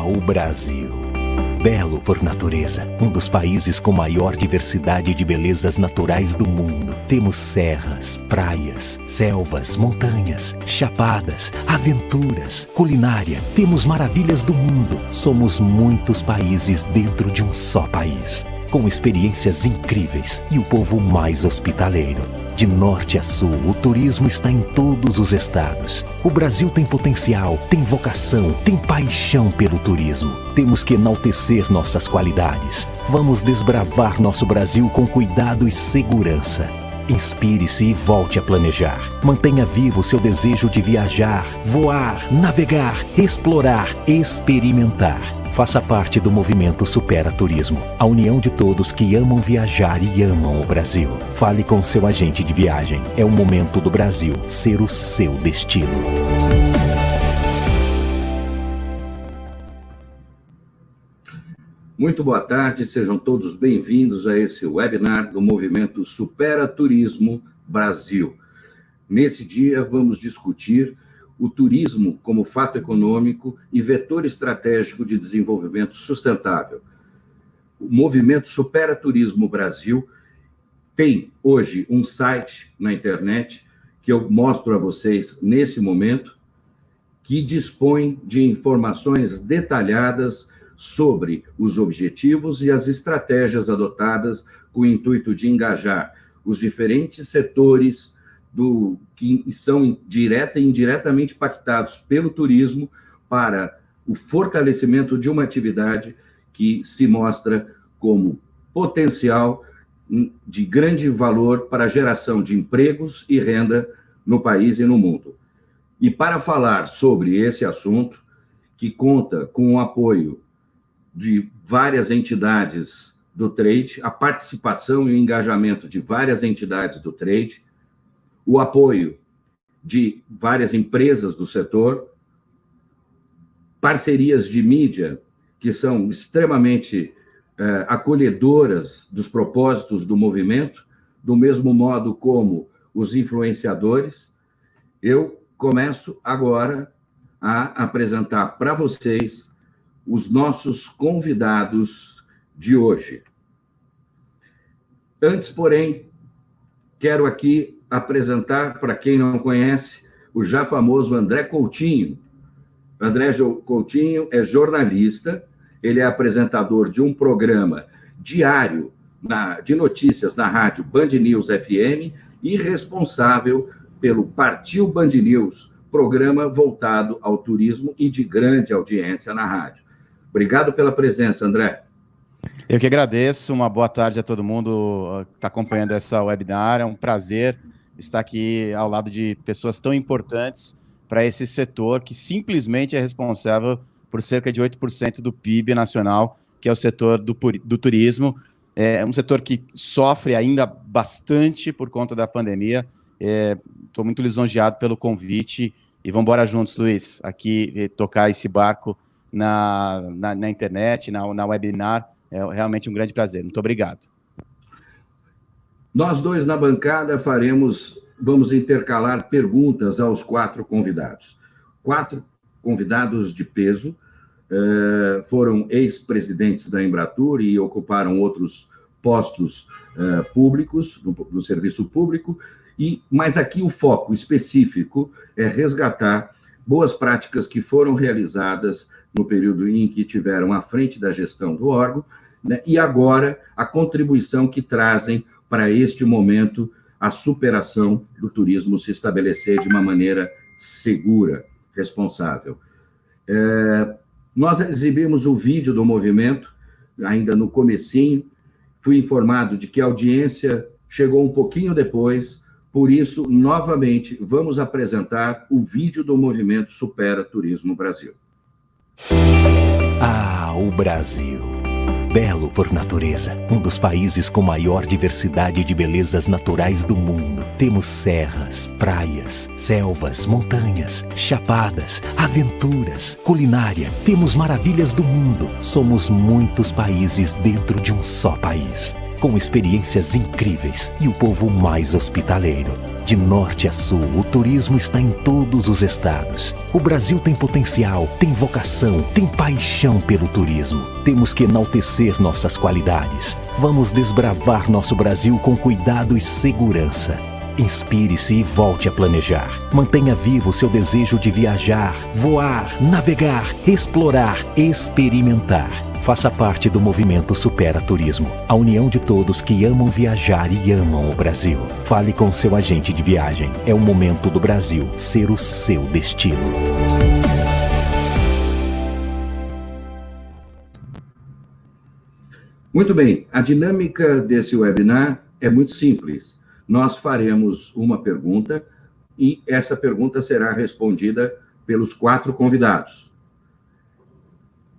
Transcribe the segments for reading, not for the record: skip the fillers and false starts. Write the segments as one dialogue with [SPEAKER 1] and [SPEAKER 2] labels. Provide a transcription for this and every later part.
[SPEAKER 1] o Brasil. Belo por natureza, um dos países com maior diversidade de belezas naturais do mundo. Temos serras, praias, selvas, montanhas, chapadas, aventuras, culinária. Temos maravilhas do mundo. Somos muitos países dentro de um só país, com experiências incríveis e o povo mais hospitaleiro. De norte a sul, o turismo está em todos os estados. O Brasil tem potencial, tem vocação, tem paixão pelo turismo. Temos que enaltecer nossas qualidades. Vamos desbravar nosso Brasil com cuidado e segurança. Inspire-se e volte a planejar. Mantenha vivo seu desejo de viajar, voar, navegar, explorar, experimentar. Faça parte do movimento Supera Turismo, a união de todos que amam viajar e amam o Brasil. Fale com seu agente de viagem. É o momento do Brasil ser o seu destino.
[SPEAKER 2] Muito boa tarde, sejam todos bem-vindos a esse webinar do movimento Supera Turismo Brasil. Nesse dia vamos discutir o turismo como fato econômico e vetor estratégico de desenvolvimento sustentável. O movimento Supera Turismo Brasil tem hoje um site na internet que eu mostro a vocês nesse momento, que dispõe de informações detalhadas sobre os objetivos e as estratégias adotadas com o intuito de engajar os diferentes setores que são direta e indiretamente impactados pelo turismo para o fortalecimento de uma atividade que se mostra como potencial de grande valor para a geração de empregos e renda no país e no mundo. E para falar sobre esse assunto, que conta com o apoio de várias entidades do trade, a participação e o engajamento de várias entidades do trade, o apoio de várias empresas do setor, parcerias de mídia que são extremamente acolhedoras dos propósitos do movimento, do mesmo modo como os influenciadores. Eu começo agora a apresentar para vocês os nossos convidados de hoje. Antes, porém, quero aqui apresentar, para quem não conhece, o já famoso André Coutinho. André Coutinho é jornalista, ele é apresentador de um programa diário de notícias na rádio Band News FM e responsável pelo Partiu Band News, programa voltado ao turismo e de grande audiência na rádio. Obrigado pela presença, André.
[SPEAKER 3] Eu que agradeço, uma boa tarde a todo mundo que está acompanhando essa webinar, é um prazer estar aqui ao lado de pessoas tão importantes para esse setor que simplesmente é responsável por cerca de 8% do PIB nacional, que é o setor do turismo. É um setor que sofre ainda bastante por conta da pandemia. Estou muito lisonjeado pelo convite e vamos embora juntos, Luiz, aqui tocar esse barco na internet, na webinar. É realmente um grande prazer. Muito obrigado.
[SPEAKER 2] Nós dois na bancada vamos intercalar perguntas aos 4 convidados. 4 convidados de peso, foram ex-presidentes da Embratur e ocuparam outros postos públicos, no serviço público, mas aqui o foco específico é resgatar boas práticas que foram realizadas no período em que tiveram à frente da gestão do órgão, né, e agora a contribuição que trazem para este momento a superação do turismo se estabelecer de uma maneira segura, responsável. Nós exibimos o vídeo do movimento, ainda no comecinho, fui informado de que a audiência chegou um pouquinho depois, por isso, novamente, vamos apresentar o vídeo do movimento Supera Turismo Brasil.
[SPEAKER 1] O Brasil. Belo por natureza, um dos países com maior diversidade de belezas naturais do mundo. Temos serras, praias, selvas, montanhas, chapadas, aventuras, culinária. Temos maravilhas do mundo. Somos muitos países dentro de um só país, com experiências incríveis e o povo mais hospitaleiro. De norte a sul, o turismo está em todos os estados. O Brasil tem potencial, tem vocação, tem paixão pelo turismo. Temos que enaltecer nossas qualidades. Vamos desbravar nosso Brasil com cuidado e segurança. Inspire-se e volte a planejar. Mantenha vivo seu desejo de viajar, voar, navegar, explorar, experimentar. Faça parte do movimento Supera Turismo, a união de todos que amam viajar e amam o Brasil. Fale com seu agente de viagem. É o momento do Brasil ser o seu destino.
[SPEAKER 2] Muito bem, a dinâmica desse webinar é muito simples. Nós faremos uma pergunta e essa pergunta será respondida pelos 4 convidados.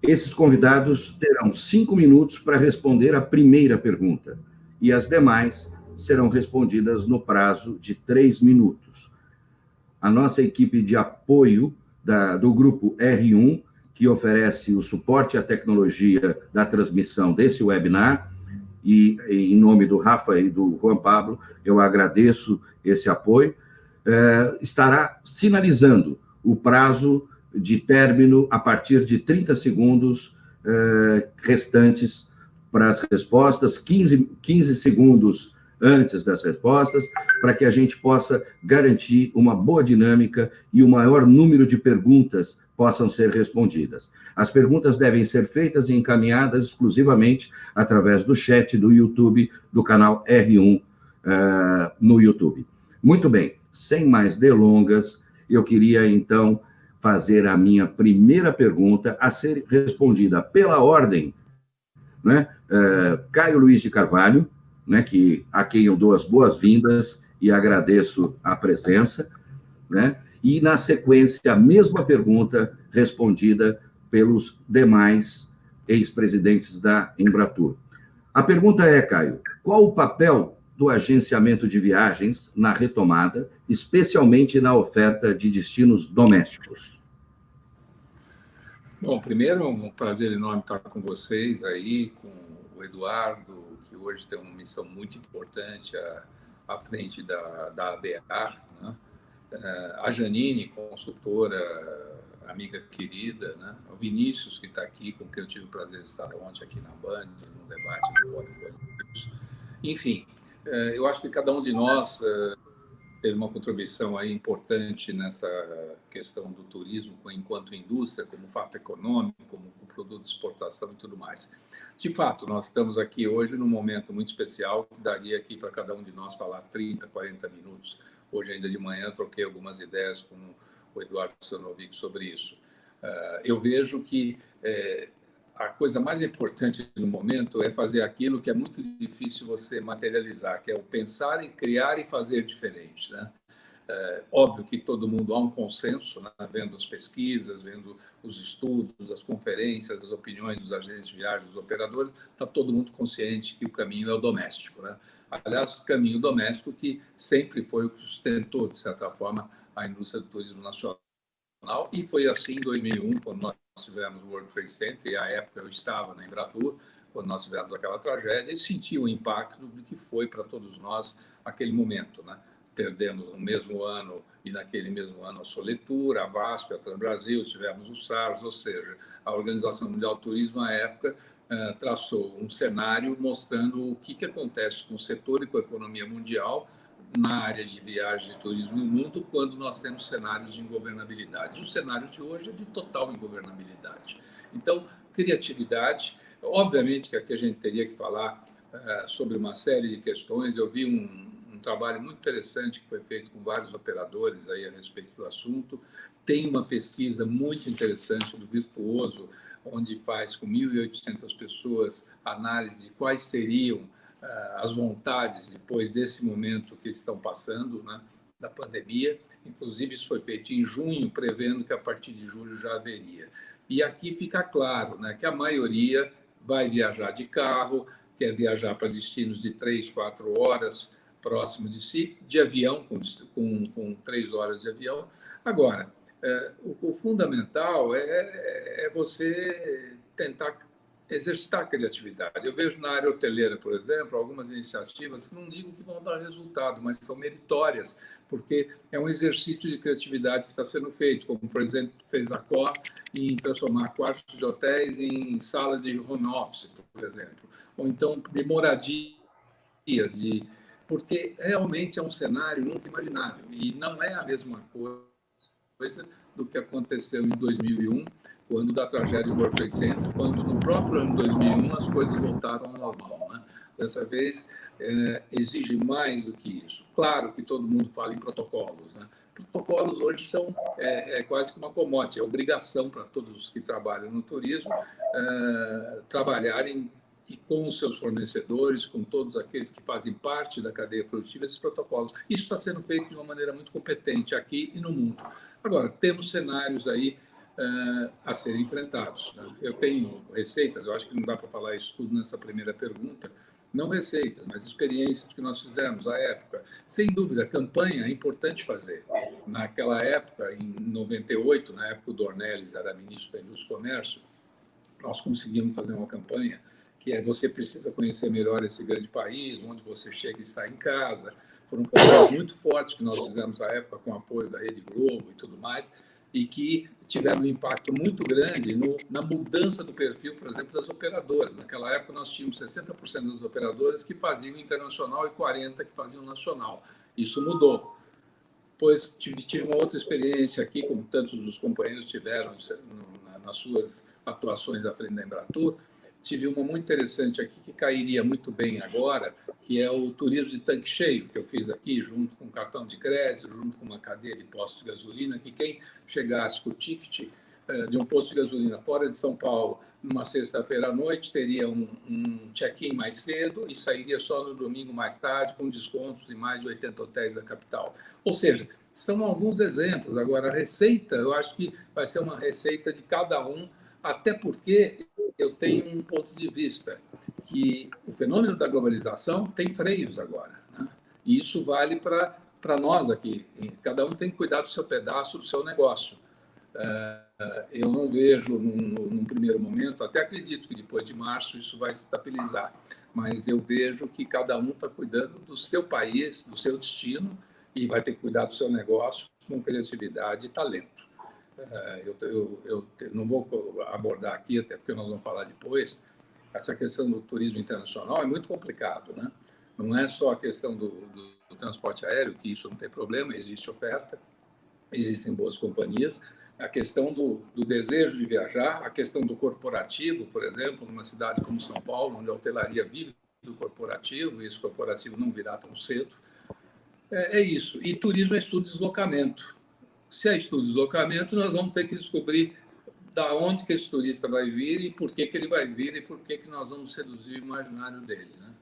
[SPEAKER 2] Esses convidados terão 5 minutos para responder a primeira pergunta e as demais serão respondidas no prazo de 3 minutos. A nossa equipe de apoio do grupo R1, que oferece o suporte à tecnologia da transmissão desse webinar, e em nome do Rafa e do Juan Pablo, eu agradeço esse apoio, estará sinalizando o prazo de término a partir de 30 segundos restantes para as respostas, 15 segundos antes das respostas, para que a gente possa garantir uma boa dinâmica e o maior número de perguntas possam ser respondidas. As perguntas devem ser feitas e encaminhadas exclusivamente através do chat do YouTube, do canal R1 no YouTube. Muito bem, sem mais delongas, eu queria, então, fazer a minha primeira pergunta a ser respondida pela ordem, né? Caio Luiz de Carvalho, né, a quem eu dou as boas-vindas e agradeço a presença, né? E, na sequência, a mesma pergunta respondida pelos demais ex-presidentes da Embratur. A pergunta é, Caio, qual o papel do agenciamento de viagens na retomada, especialmente na oferta de destinos domésticos?
[SPEAKER 4] Bom, primeiro, é um prazer enorme estar com vocês aí, com o Eduardo, que hoje tem uma missão muito importante à frente da ABAR, né? A Janine, consultora, amiga querida, né? O Vinícius, que está aqui, com quem eu tive o prazer de estar ontem aqui na Band, num debate no Fórum Políticos. Enfim, eu acho que cada um de nós teve uma contribuição aí importante nessa questão do turismo enquanto indústria, como fato econômico, como produto de exportação e tudo mais. De fato, nós estamos aqui hoje num momento muito especial, que daria aqui para cada um de nós falar 30, 40 minutos. Hoje, ainda de manhã, troquei algumas ideias com o Eduardo Sanovic sobre isso. Eu vejo que a coisa mais importante no momento é fazer aquilo que é muito difícil você materializar, que é o pensar em criar e fazer diferente, né? Óbvio que todo mundo há um consenso, né? Vendo as pesquisas, vendo os estudos, as conferências, as opiniões dos agentes de viagem, dos operadores, está todo mundo consciente que o caminho é o doméstico, né? Aliás, o caminho doméstico que sempre foi o que sustentou, de certa forma, a indústria do turismo nacional. E foi assim em 2001, quando nós tivemos o World Trade Center, e à época eu estava na Embratur, quando nós tivemos aquela tragédia, e senti o impacto do que foi para todos nós aquele momento, né? Perdemos no mesmo ano, e naquele mesmo ano, a Soletur, a VASP, a Transbrasil, tivemos o SARS, ou seja, a Organização Mundial do Turismo, à época, traçou um cenário mostrando o que acontece com o setor e com a economia mundial na área de viagem e turismo no mundo quando nós temos cenários de ingovernabilidade. O cenário de hoje é de total ingovernabilidade. Então, criatividade, obviamente que aqui a gente teria que falar sobre uma série de questões. Eu vi um trabalho muito interessante que foi feito com vários operadores aí a respeito do assunto. Tem uma pesquisa muito interessante do Virtuoso, onde faz com 1.800 pessoas análise de quais seriam as vontades depois desse momento que estão passando, né, da pandemia. Inclusive, isso foi feito em junho, prevendo que a partir de julho já haveria. E aqui fica claro, né, que a maioria vai viajar de carro, quer viajar para destinos de 3, 4 horas próximo de si, de avião, com 3 horas de avião. Agora, o fundamental é você tentar exercitar a criatividade. Eu vejo na área hoteleira, por exemplo, algumas iniciativas que não digo que vão dar resultado, mas são meritórias, porque é um exercício de criatividade que está sendo feito, como, por exemplo, fez a Cor em transformar quartos de hotéis em salas de home office, por exemplo, ou então de moradias, porque realmente é um cenário nunca imaginável, e não é a mesma coisa do que aconteceu em 2001, quando da tragédia do World Trade Center, quando no próprio ano 2001 as coisas voltaram ao normal, né? Dessa vez, exige mais do que isso. Claro que todo mundo fala em protocolos, né? Protocolos hoje são quase que uma commodity, é obrigação para todos os que trabalham no turismo trabalharem e com os seus fornecedores, com todos aqueles que fazem parte da cadeia produtiva, esses protocolos. Isso está sendo feito de uma maneira muito competente aqui e no mundo. Agora, temos cenários aí a serem enfrentados, né? Eu tenho receitas, eu acho que não dá para falar isso tudo nessa primeira pergunta, não receitas, mas experiências que nós fizemos à época. Sem dúvida, campanha é importante fazer. Naquela época, em 98, na época o Dornelles era ministro da Indústria e Comércio, nós conseguimos fazer uma campanha que é você precisa conhecer melhor esse grande país, onde você chega e está em casa. Foram campanhas muito fortes que nós fizemos à época com o apoio da Rede Globo e tudo mais, e que tiveram um impacto muito grande na mudança do perfil, por exemplo, das operadoras. Naquela época, nós tínhamos 60% das operadoras que faziam internacional e 40% que faziam nacional. Isso mudou. Pois tive uma outra experiência aqui, como tantos dos companheiros tiveram nas suas atuações à frente da Embratur. Tive uma muito interessante aqui, que cairia muito bem agora, que é o turismo de tanque cheio, que eu fiz aqui, junto com cartão de crédito, junto com uma cadeia de postos de gasolina, que quem chegasse com o ticket de um posto de gasolina fora de São Paulo, numa sexta-feira à noite, teria um check-in mais cedo e sairia só no domingo mais tarde, com descontos em mais de 80 hotéis da capital. Ou seja, são alguns exemplos. Agora, a receita, eu acho que vai ser uma receita de cada um, até porque eu tenho um ponto de vista que o fenômeno da globalização tem freios agora, né? E isso vale para nós aqui. Cada um tem que cuidar do seu pedaço, do seu negócio. Eu não vejo, num primeiro momento, até acredito que depois de março isso vai se estabilizar, mas eu vejo que cada um está cuidando do seu país, do seu destino, e vai ter que cuidar do seu negócio com criatividade e talento. Eu não vou abordar aqui, até porque nós vamos falar depois, essa questão do turismo internacional é muito complicado, né? Não é só a questão do transporte aéreo, que isso não tem problema, existe oferta, existem boas companhias, a questão do desejo de viajar, a questão do corporativo, por exemplo, numa cidade como São Paulo, onde a hotelaria vive do corporativo, e esse corporativo não virá tão cedo. É isso. E turismo é estudo de deslocamento. Se é estudo de deslocamento, nós vamos ter que descobrir da onde que esse turista vai vir e por que ele vai vir e por que nós vamos seduzir o imaginário dele, né?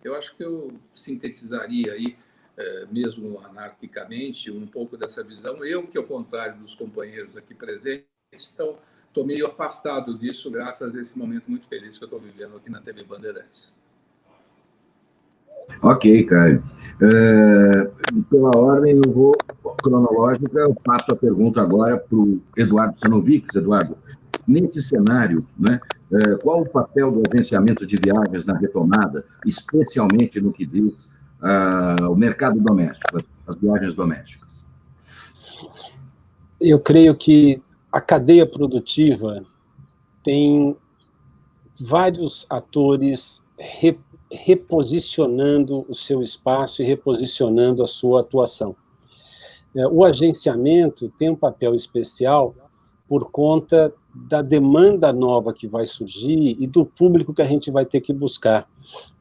[SPEAKER 4] Eu acho que eu sintetizaria aí, mesmo anarquicamente, um pouco dessa visão. Eu, que ao contrário dos companheiros aqui presentes, estou meio afastado disso graças a esse momento muito feliz que eu estou vivendo aqui na TV Bandeirantes.
[SPEAKER 2] Ok, Caio. Pela ordem, eu vou cronológica, eu passo a pergunta agora para o Eduardo Sanovics. Eduardo, nesse cenário, né, qual o papel do agenciamento de viagens na retomada, especialmente no que diz ao mercado doméstico, as viagens domésticas?
[SPEAKER 5] Eu creio que a cadeia produtiva tem vários atores reposicionando o seu espaço e reposicionando a sua atuação. O agenciamento tem um papel especial por conta da demanda nova que vai surgir e do público que a gente vai ter que buscar.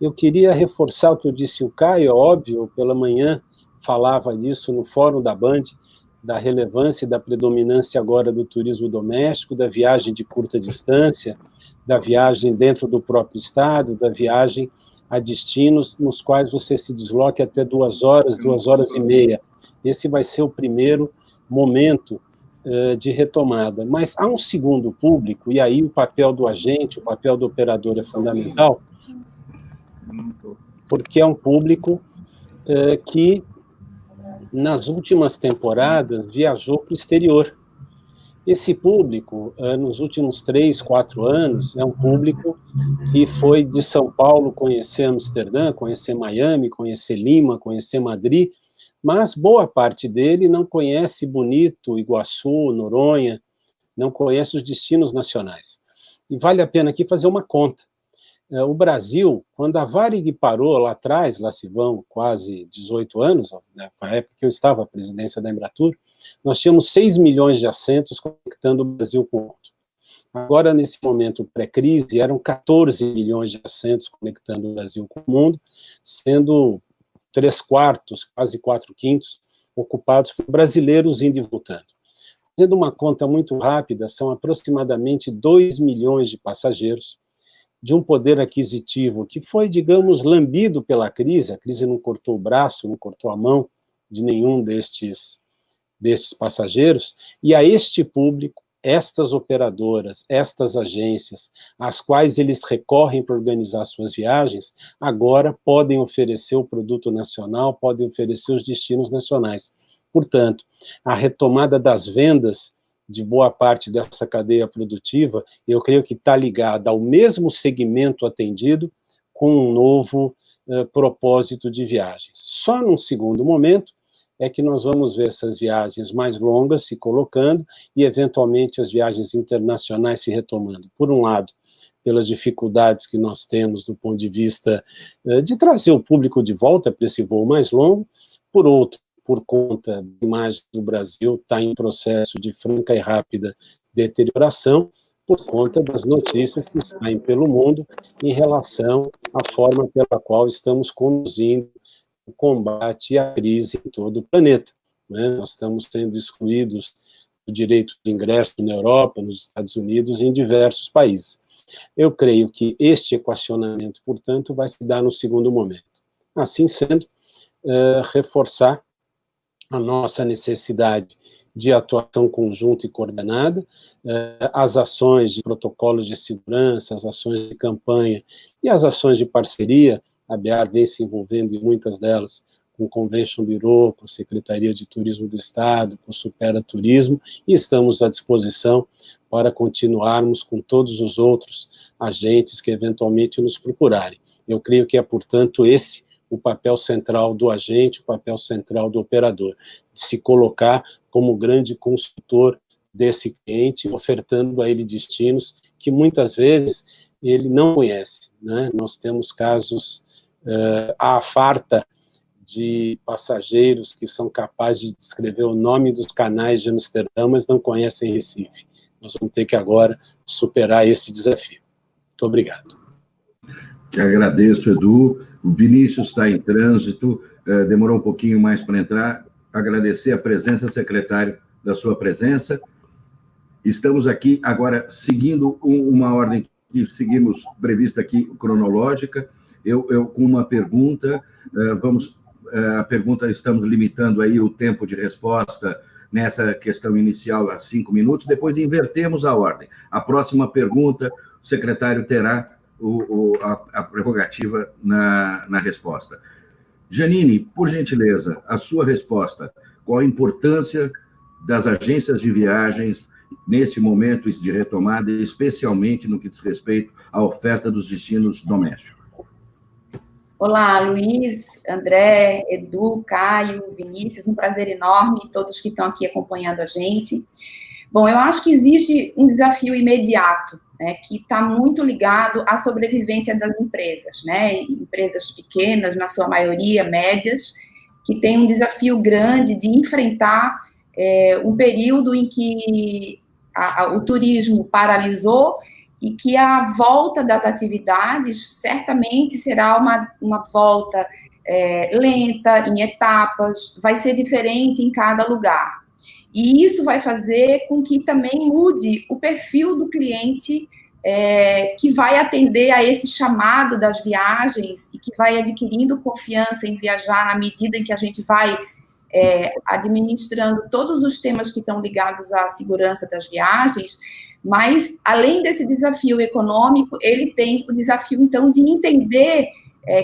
[SPEAKER 5] Eu queria reforçar o que eu disse o Caio, é óbvio, pela manhã falava disso no Fórum da Band, da relevância e da predominância agora do turismo doméstico, da viagem de curta distância, da viagem dentro do próprio estado, da viagem a destinos nos quais você se desloque até 2 horas, 2 horas e meia. Esse vai ser o primeiro momento de retomada. Mas há um segundo público, e aí o papel do agente, o papel do operador é fundamental, porque é um público que, nas últimas temporadas, viajou para o exterior. Esse público, nos últimos 3, 4 anos, é um público que foi de São Paulo conhecer Amsterdã, conhecer Miami, conhecer Lima, conhecer Madrid, mas boa parte dele não conhece Bonito, Iguaçu, Noronha, não conhece os destinos nacionais. E vale a pena aqui fazer uma conta. O Brasil, quando a Varig parou lá atrás, lá se vão quase 18 anos, na época que eu estava à presidência da Embratur, nós tínhamos 6 milhões de assentos conectando o Brasil com o mundo. Agora, nesse momento pré-crise, eram 14 milhões de assentos conectando o Brasil com o mundo, sendo 3/4, quase 4/5, ocupados por brasileiros indo e voltando. Fazendo uma conta muito rápida, são aproximadamente 2 milhões de passageiros, de um poder aquisitivo que foi, digamos, lambido pela crise. A crise não cortou o braço, não cortou a mão de nenhum destes passageiros, e a este público, estas operadoras, estas agências, às quais eles recorrem para organizar suas viagens, agora podem oferecer o produto nacional, podem oferecer os destinos nacionais. Portanto, a retomada das vendas de boa parte dessa cadeia produtiva, eu creio que está ligada ao mesmo segmento atendido com um novo propósito de viagens. Só num segundo momento é que nós vamos ver essas viagens mais longas se colocando e, eventualmente, as viagens internacionais se retomando. Por um lado, pelas dificuldades que nós temos do ponto de vista de trazer o público de volta para esse voo mais longo, por outro, por conta da imagem do Brasil está em processo de franca e rápida deterioração, por conta das notícias que saem pelo mundo em relação à forma pela qual estamos conduzindo o combate à crise em todo o planeta. Nós estamos sendo excluídos do direito de ingresso na Europa, nos Estados Unidos e em diversos países. Eu creio que este equacionamento, portanto, vai se dar no segundo momento. Assim sendo, reforçar a nossa necessidade de atuação conjunta e coordenada, as ações de protocolos de segurança, as ações de campanha e as ações de parceria. A BEAR vem se envolvendo em muitas delas, com o Convention Bureau, com a Secretaria de Turismo do Estado, com o Supera Turismo, e estamos à disposição para continuarmos com todos os outros agentes que eventualmente nos procurarem. Eu creio que é, portanto, esse o papel central do agente, o papel central do operador, de se colocar como grande consultor desse cliente, ofertando a ele destinos que muitas vezes ele não conhece. Nós temos casos à farta de passageiros que são capazes de descrever o nome dos canais de Amsterdã, mas não conhecem Recife. Nós vamos ter que agora superar esse desafio. Muito obrigado.
[SPEAKER 2] Que agradeço, Edu. O Vinícius está em trânsito, demorou um pouquinho mais para entrar. Agradecer a presença, secretário, da sua presença. Estamos aqui agora seguindo uma ordem que seguimos prevista aqui, cronológica. Eu com uma pergunta, a pergunta, estamos limitando aí o tempo de resposta nessa questão inicial a 5 minutos, depois invertemos a ordem. A próxima pergunta, o secretário terá a prerrogativa na resposta. Janine, por gentileza, a sua resposta. Qual a importância das agências de viagens neste momento de retomada, especialmente no que diz respeito à oferta dos destinos domésticos?
[SPEAKER 6] Olá, Luiz, André, Edu, Caio, Vinícius, um prazer enorme, todos que estão aqui acompanhando a gente. Bom, eu acho que existe um desafio imediato, que está muito ligado à sobrevivência das empresas, empresas pequenas, na sua maioria, médias, que têm um desafio grande de enfrentar um período em que o turismo paralisou e que a volta das atividades certamente será uma volta lenta, em etapas, vai ser diferente em cada lugar. E isso vai fazer com que também mude o perfil do cliente que vai atender a esse chamado das viagens e que vai adquirindo confiança em viajar na medida em que a gente vai administrando todos os temas que estão ligados à segurança das viagens. Mas, além desse desafio econômico, ele tem o desafio, então, de entender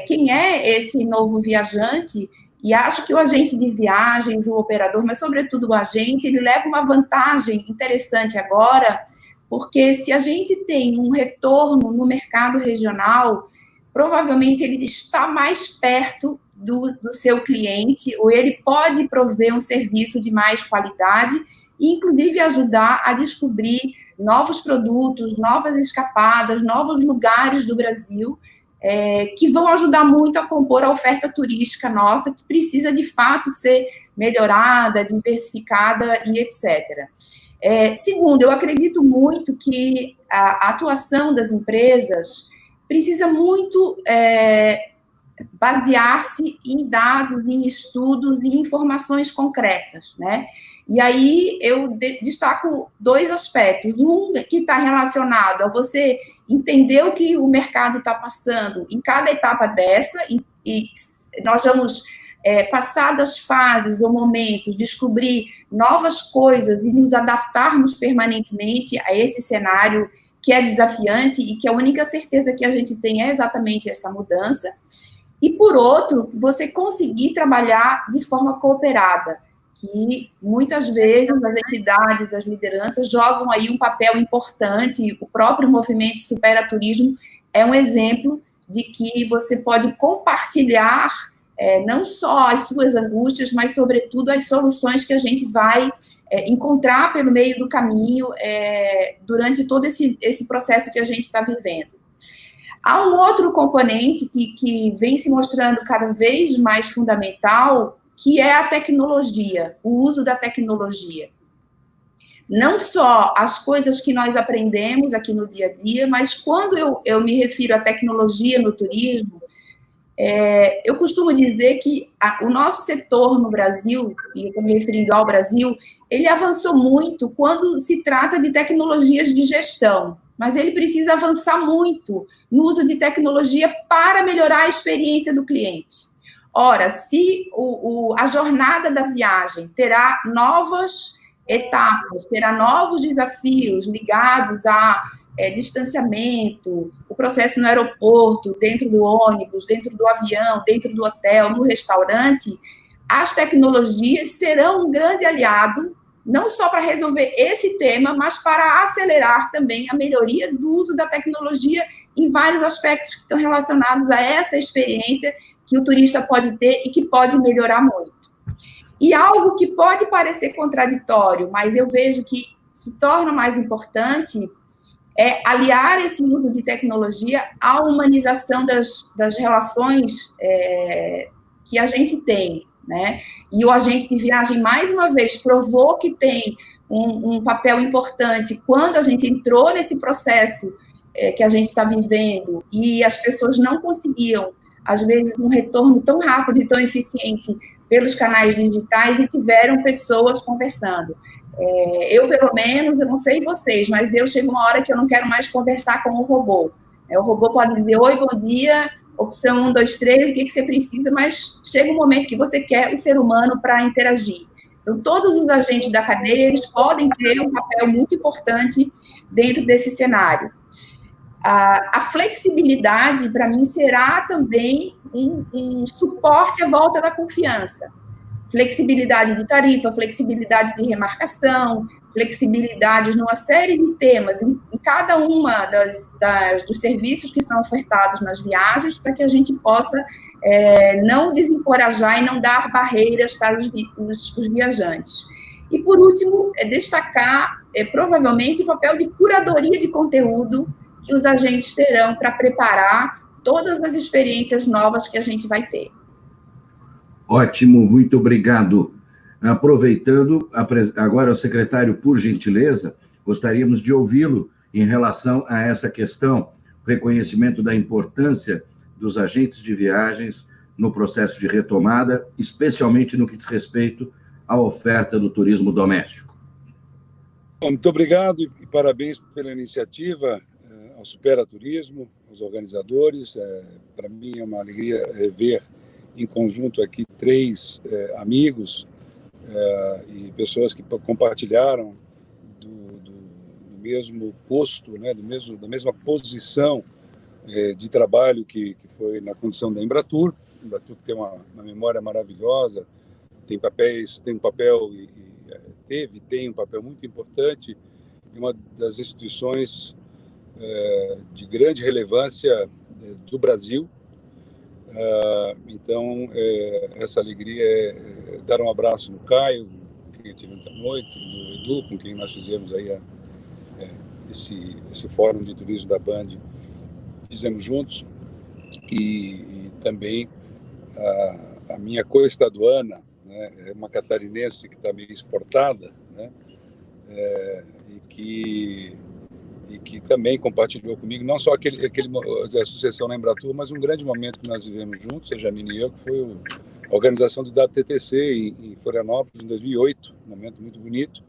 [SPEAKER 6] quem é esse novo viajante E acho que o agente de viagens, o operador, mas sobretudo o agente, ele leva uma vantagem interessante agora, porque se a gente tem um retorno no mercado regional, provavelmente ele está mais perto do seu cliente, ou ele pode prover um serviço de mais qualidade e, inclusive, ajudar a descobrir novos produtos, novas escapadas, novos lugares do Brasil, que vão ajudar muito a compor a oferta turística nossa, que precisa, de fato, ser melhorada, diversificada e etc. Segundo, eu acredito muito que a atuação das empresas precisa muito basear-se em dados, em estudos e informações concretas, né? E aí eu destaco 2 aspectos. Um que está relacionado a você entender o que o mercado está passando em cada etapa dessa, e nós vamos, passadas fases ou momentos, descobrir novas coisas e nos adaptarmos permanentemente a esse cenário que é desafiante e que a única certeza que a gente tem é exatamente essa mudança. E, por outro, você conseguir trabalhar de forma cooperada, que muitas vezes as entidades, as lideranças jogam aí um papel importante. O próprio movimento Supera Turismo é um exemplo de que você pode compartilhar não só as suas angústias, mas, sobretudo, as soluções que a gente vai encontrar pelo meio do caminho durante todo esse processo que a gente está vivendo. Há um outro componente que vem se mostrando cada vez mais fundamental, que é a tecnologia, o uso da tecnologia. Não só as coisas que nós aprendemos aqui no dia a dia, mas quando eu me refiro à tecnologia no turismo, eu costumo dizer que o nosso setor no Brasil, e eu estou me referindo ao Brasil, ele avançou muito quando se trata de tecnologias de gestão, mas ele precisa avançar muito no uso de tecnologia para melhorar a experiência do cliente. Ora, se a jornada da viagem terá novas etapas, terá novos desafios ligados a distanciamento, o processo no aeroporto, dentro do ônibus, dentro do avião, dentro do hotel, no restaurante, as tecnologias serão um grande aliado, não só para resolver esse tema, mas para acelerar também a melhoria do uso da tecnologia em vários aspectos que estão relacionados a essa experiência que o turista pode ter e que pode melhorar muito. E algo que pode parecer contraditório, mas eu vejo que se torna mais importante, é aliar esse uso de tecnologia à humanização das relações que a gente tem, né? E o agente de viagem, mais uma vez, provou que tem um papel importante quando a gente entrou nesse processo que a gente está vivendo e as pessoas não conseguiam, às vezes, um retorno tão rápido e tão eficiente pelos canais digitais e tiveram pessoas conversando. Eu, pelo menos, eu não sei vocês, mas eu chego uma hora que eu não quero mais conversar com o robô. O robô pode dizer, oi, bom dia, opção 1, 2, 3, o que você precisa, mas chega um momento que você quer o ser humano para interagir. Então, todos os agentes da cadeia, eles podem ter um papel muito importante dentro desse cenário. A flexibilidade, para mim, será também um suporte à volta da confiança. Flexibilidade de tarifa, flexibilidade de remarcação, flexibilidade numa série de temas, em cada uma dos serviços que são ofertados nas viagens, para que a gente possa não desencorajar e não dar barreiras para os viajantes. E, por último, destacar, provavelmente, o papel de curadoria de conteúdo que os agentes terão para preparar todas as experiências novas que a gente vai ter.
[SPEAKER 2] Ótimo, muito obrigado. Aproveitando, agora o secretário, por gentileza, gostaríamos de ouvi-lo em relação a essa questão, reconhecimento da importância dos agentes de viagens no processo de retomada, especialmente no que diz respeito à oferta do turismo doméstico.
[SPEAKER 7] Muito obrigado e parabéns pela iniciativa ao Supera Turismo, aos organizadores. Para mim é uma alegria rever em conjunto aqui 3 amigos e pessoas que compartilharam do mesmo posto, né, da mesma posição de trabalho que foi na condição da Embratur. um Brasil que tem uma memória maravilhosa, tem um papel tem um papel muito importante em uma das instituições de grande relevância do Brasil. Então, essa alegria é dar um abraço no Caio, que eu tive ontem à noite, no Edu, com quem nós fizemos aí esse fórum de turismo da Band, fizemos juntos, e também a minha co-estaduana, né, é uma catarinense que está meio exportada, né, e que também compartilhou comigo, não só a sucessão na Embratur, mas um grande momento que nós vivemos juntos, a Janine e eu, que foi a organização do WTTC em Florianópolis, em 2008, um momento muito bonito.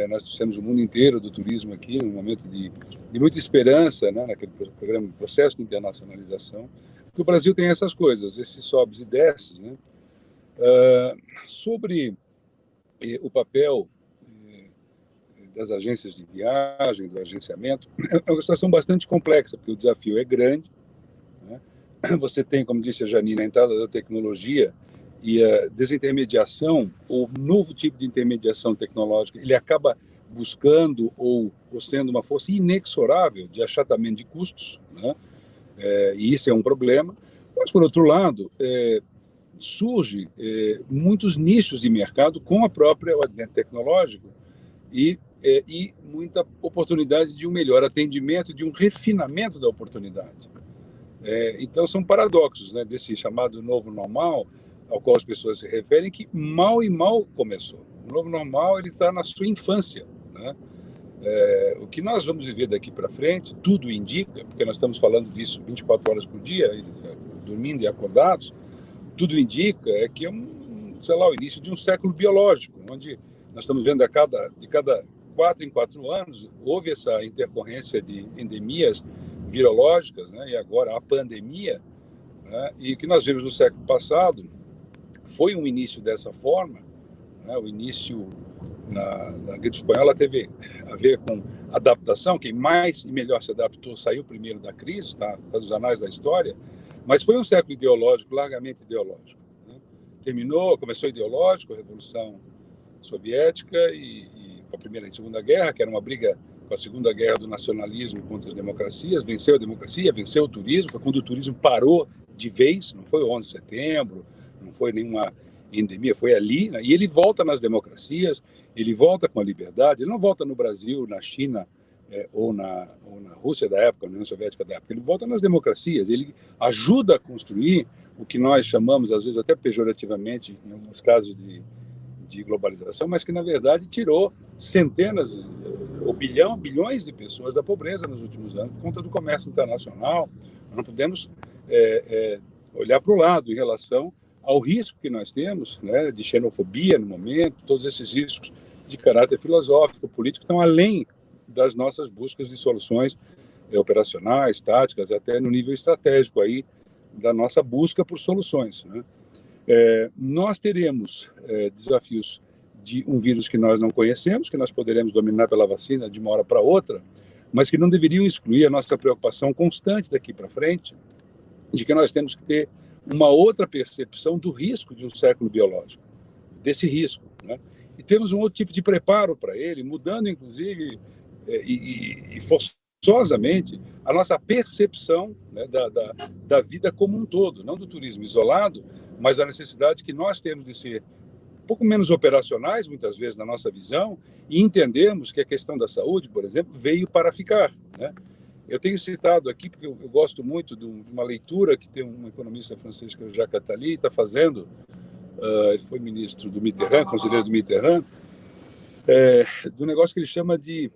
[SPEAKER 7] Nós trouxemos o mundo inteiro do turismo aqui, um momento de muita esperança, né, naquele programa, processo de internacionalização, porque o Brasil tem essas coisas, esses sobes e desces, né? Sobre o papel das agências de viagem, do agenciamento, é uma situação bastante complexa, porque o desafio é grande, né? Você tem, como disse a Janine, a entrada da tecnologia e a desintermediação, ou novo tipo de intermediação tecnológica, ele acaba buscando ou sendo uma força inexorável de achatamento de custos, né? E isso é um problema. Mas, por outro lado, surge muitos nichos de mercado com a própria advento tecnológico e muita oportunidade de um melhor atendimento, de um refinamento da oportunidade. Então, são paradoxos, né, desse chamado novo normal, ao qual as pessoas se referem, que mal começou. O novo normal está na sua infância, né? O que nós vamos viver daqui para frente, tudo indica, porque nós estamos falando disso 24 horas por dia, dormindo e acordados, tudo indica que é o início de um século biológico, onde nós estamos vendo de cada 4 em 4 anos, houve essa intercorrência de endemias virológicas, né, e agora a pandemia, né, e que nós vimos no século passado foi um início dessa forma, né, o início na gripe espanhola teve a ver com adaptação, quem mais e melhor se adaptou saiu primeiro da crise, está nos anais da história, mas foi um século ideológico, largamente ideológico, né? Começou ideológico, a Revolução Soviética e a Primeira e Segunda Guerra, que era uma briga com a Segunda Guerra do nacionalismo contra as democracias, venceu a democracia, venceu o turismo, foi quando o turismo parou de vez, não foi o 11 de setembro, não foi nenhuma endemia, foi ali, né? E ele volta nas democracias, ele volta com a liberdade, ele não volta no Brasil, na China, ou na Rússia da época, na União Soviética da época, ele volta nas democracias, ele ajuda a construir o que nós chamamos, às vezes até pejorativamente, em alguns casos de globalização, mas que, na verdade, tirou centenas ou bilhões de pessoas da pobreza nos últimos anos por conta do comércio internacional. Nós não podemos olhar para o lado em relação ao risco que nós temos, né, de xenofobia no momento, todos esses riscos de caráter filosófico, político, estão além das nossas buscas de soluções operacionais, táticas, até no nível estratégico aí da nossa busca por soluções, né? Nós teremos desafios de um vírus que nós não conhecemos, que nós poderemos dominar pela vacina de uma hora para outra, mas que não deveriam excluir a nossa preocupação constante daqui para frente, de que nós temos que ter uma outra percepção do risco de um século biológico, desse risco, né? E temos um outro tipo de preparo para ele, mudando, inclusive, e forçosamente, a nossa percepção, né, da vida como um todo, não do turismo isolado, mas a necessidade que nós temos de ser um pouco menos operacionais, muitas vezes, na nossa visão, e entendermos que a questão da saúde, por exemplo, veio para ficar, né? Eu tenho citado aqui, porque eu gosto muito de uma leitura que tem um economista francês, que é o Jacques Attali, está fazendo, ele foi ministro do Mitterrand, conselheiro do Mitterrand, do negócio que ele chama de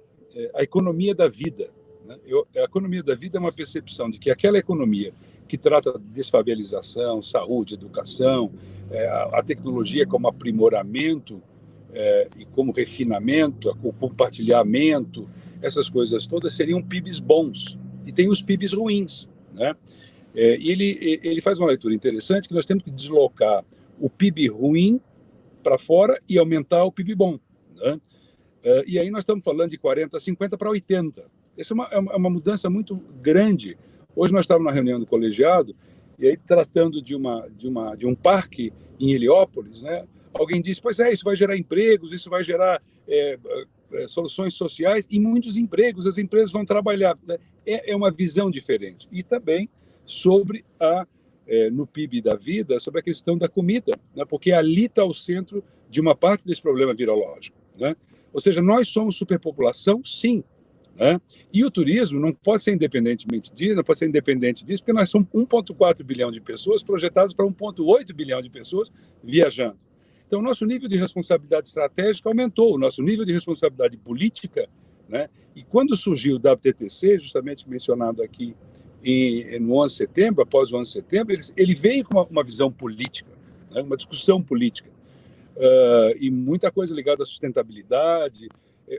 [SPEAKER 7] a economia da vida, né? A economia da vida é uma percepção de que aquela economia que trata de desfavelização, saúde, educação, a tecnologia como aprimoramento e como refinamento, o compartilhamento, essas coisas todas seriam PIBs bons. E tem os PIBs ruins, né? E ele faz uma leitura interessante, que nós temos que deslocar o PIB ruim para fora e aumentar o PIB bom, né? E aí nós estamos falando de 40, 50 para 80. Essa é uma mudança muito grande. Hoje nós estávamos na reunião do colegiado E aí, tratando de um parque em Heliópolis, né, alguém disse, pois isso vai gerar empregos, isso vai gerar soluções sociais e muitos empregos, as empresas vão trabalhar. Né? É uma visão diferente. E também sobre no PIB da vida, sobre a questão da comida, né? Porque ali está o centro de uma parte desse problema virológico. Né? Ou seja, nós somos superpopulação, sim. Né? E o turismo não pode ser independentemente disso, não pode ser independente disso, porque nós somos 1,4 bilhão de pessoas projetados para 1,8 bilhão de pessoas viajando. Então, o nosso nível de responsabilidade estratégica aumentou, o nosso nível de responsabilidade política, né? E quando surgiu o WTTC, justamente mencionado aqui no 11 de setembro, após o 11 de setembro, ele veio com uma visão política, né? Uma discussão política, e muita coisa ligada à sustentabilidade,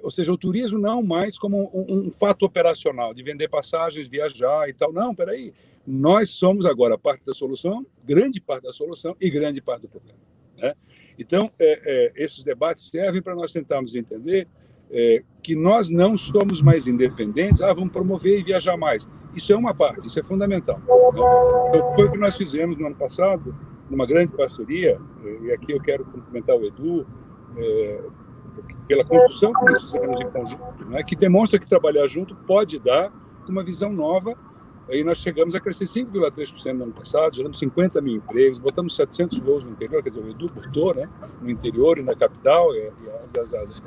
[SPEAKER 7] ou seja, o turismo não mais como um fato operacional, de vender passagens, viajar e tal. Não, peraí, nós somos agora parte da solução, grande parte da solução e grande parte do problema. Né? Então, esses debates servem para nós tentarmos entender que nós não somos mais independentes, vamos promover e viajar mais. Isso é uma parte, isso é fundamental. Né? Então, foi o que nós fizemos no ano passado, numa grande parceria, e aqui eu quero cumprimentar o Edu, pela construção que nós fizemos em conjunto, né, que demonstra que trabalhar junto pode dar uma visão nova. Aí nós chegamos a crescer 5,3% no ano passado, gerando 50 mil empregos, botamos 700 voos no interior, quer dizer, o Edu botou, né, no interior e na capital, as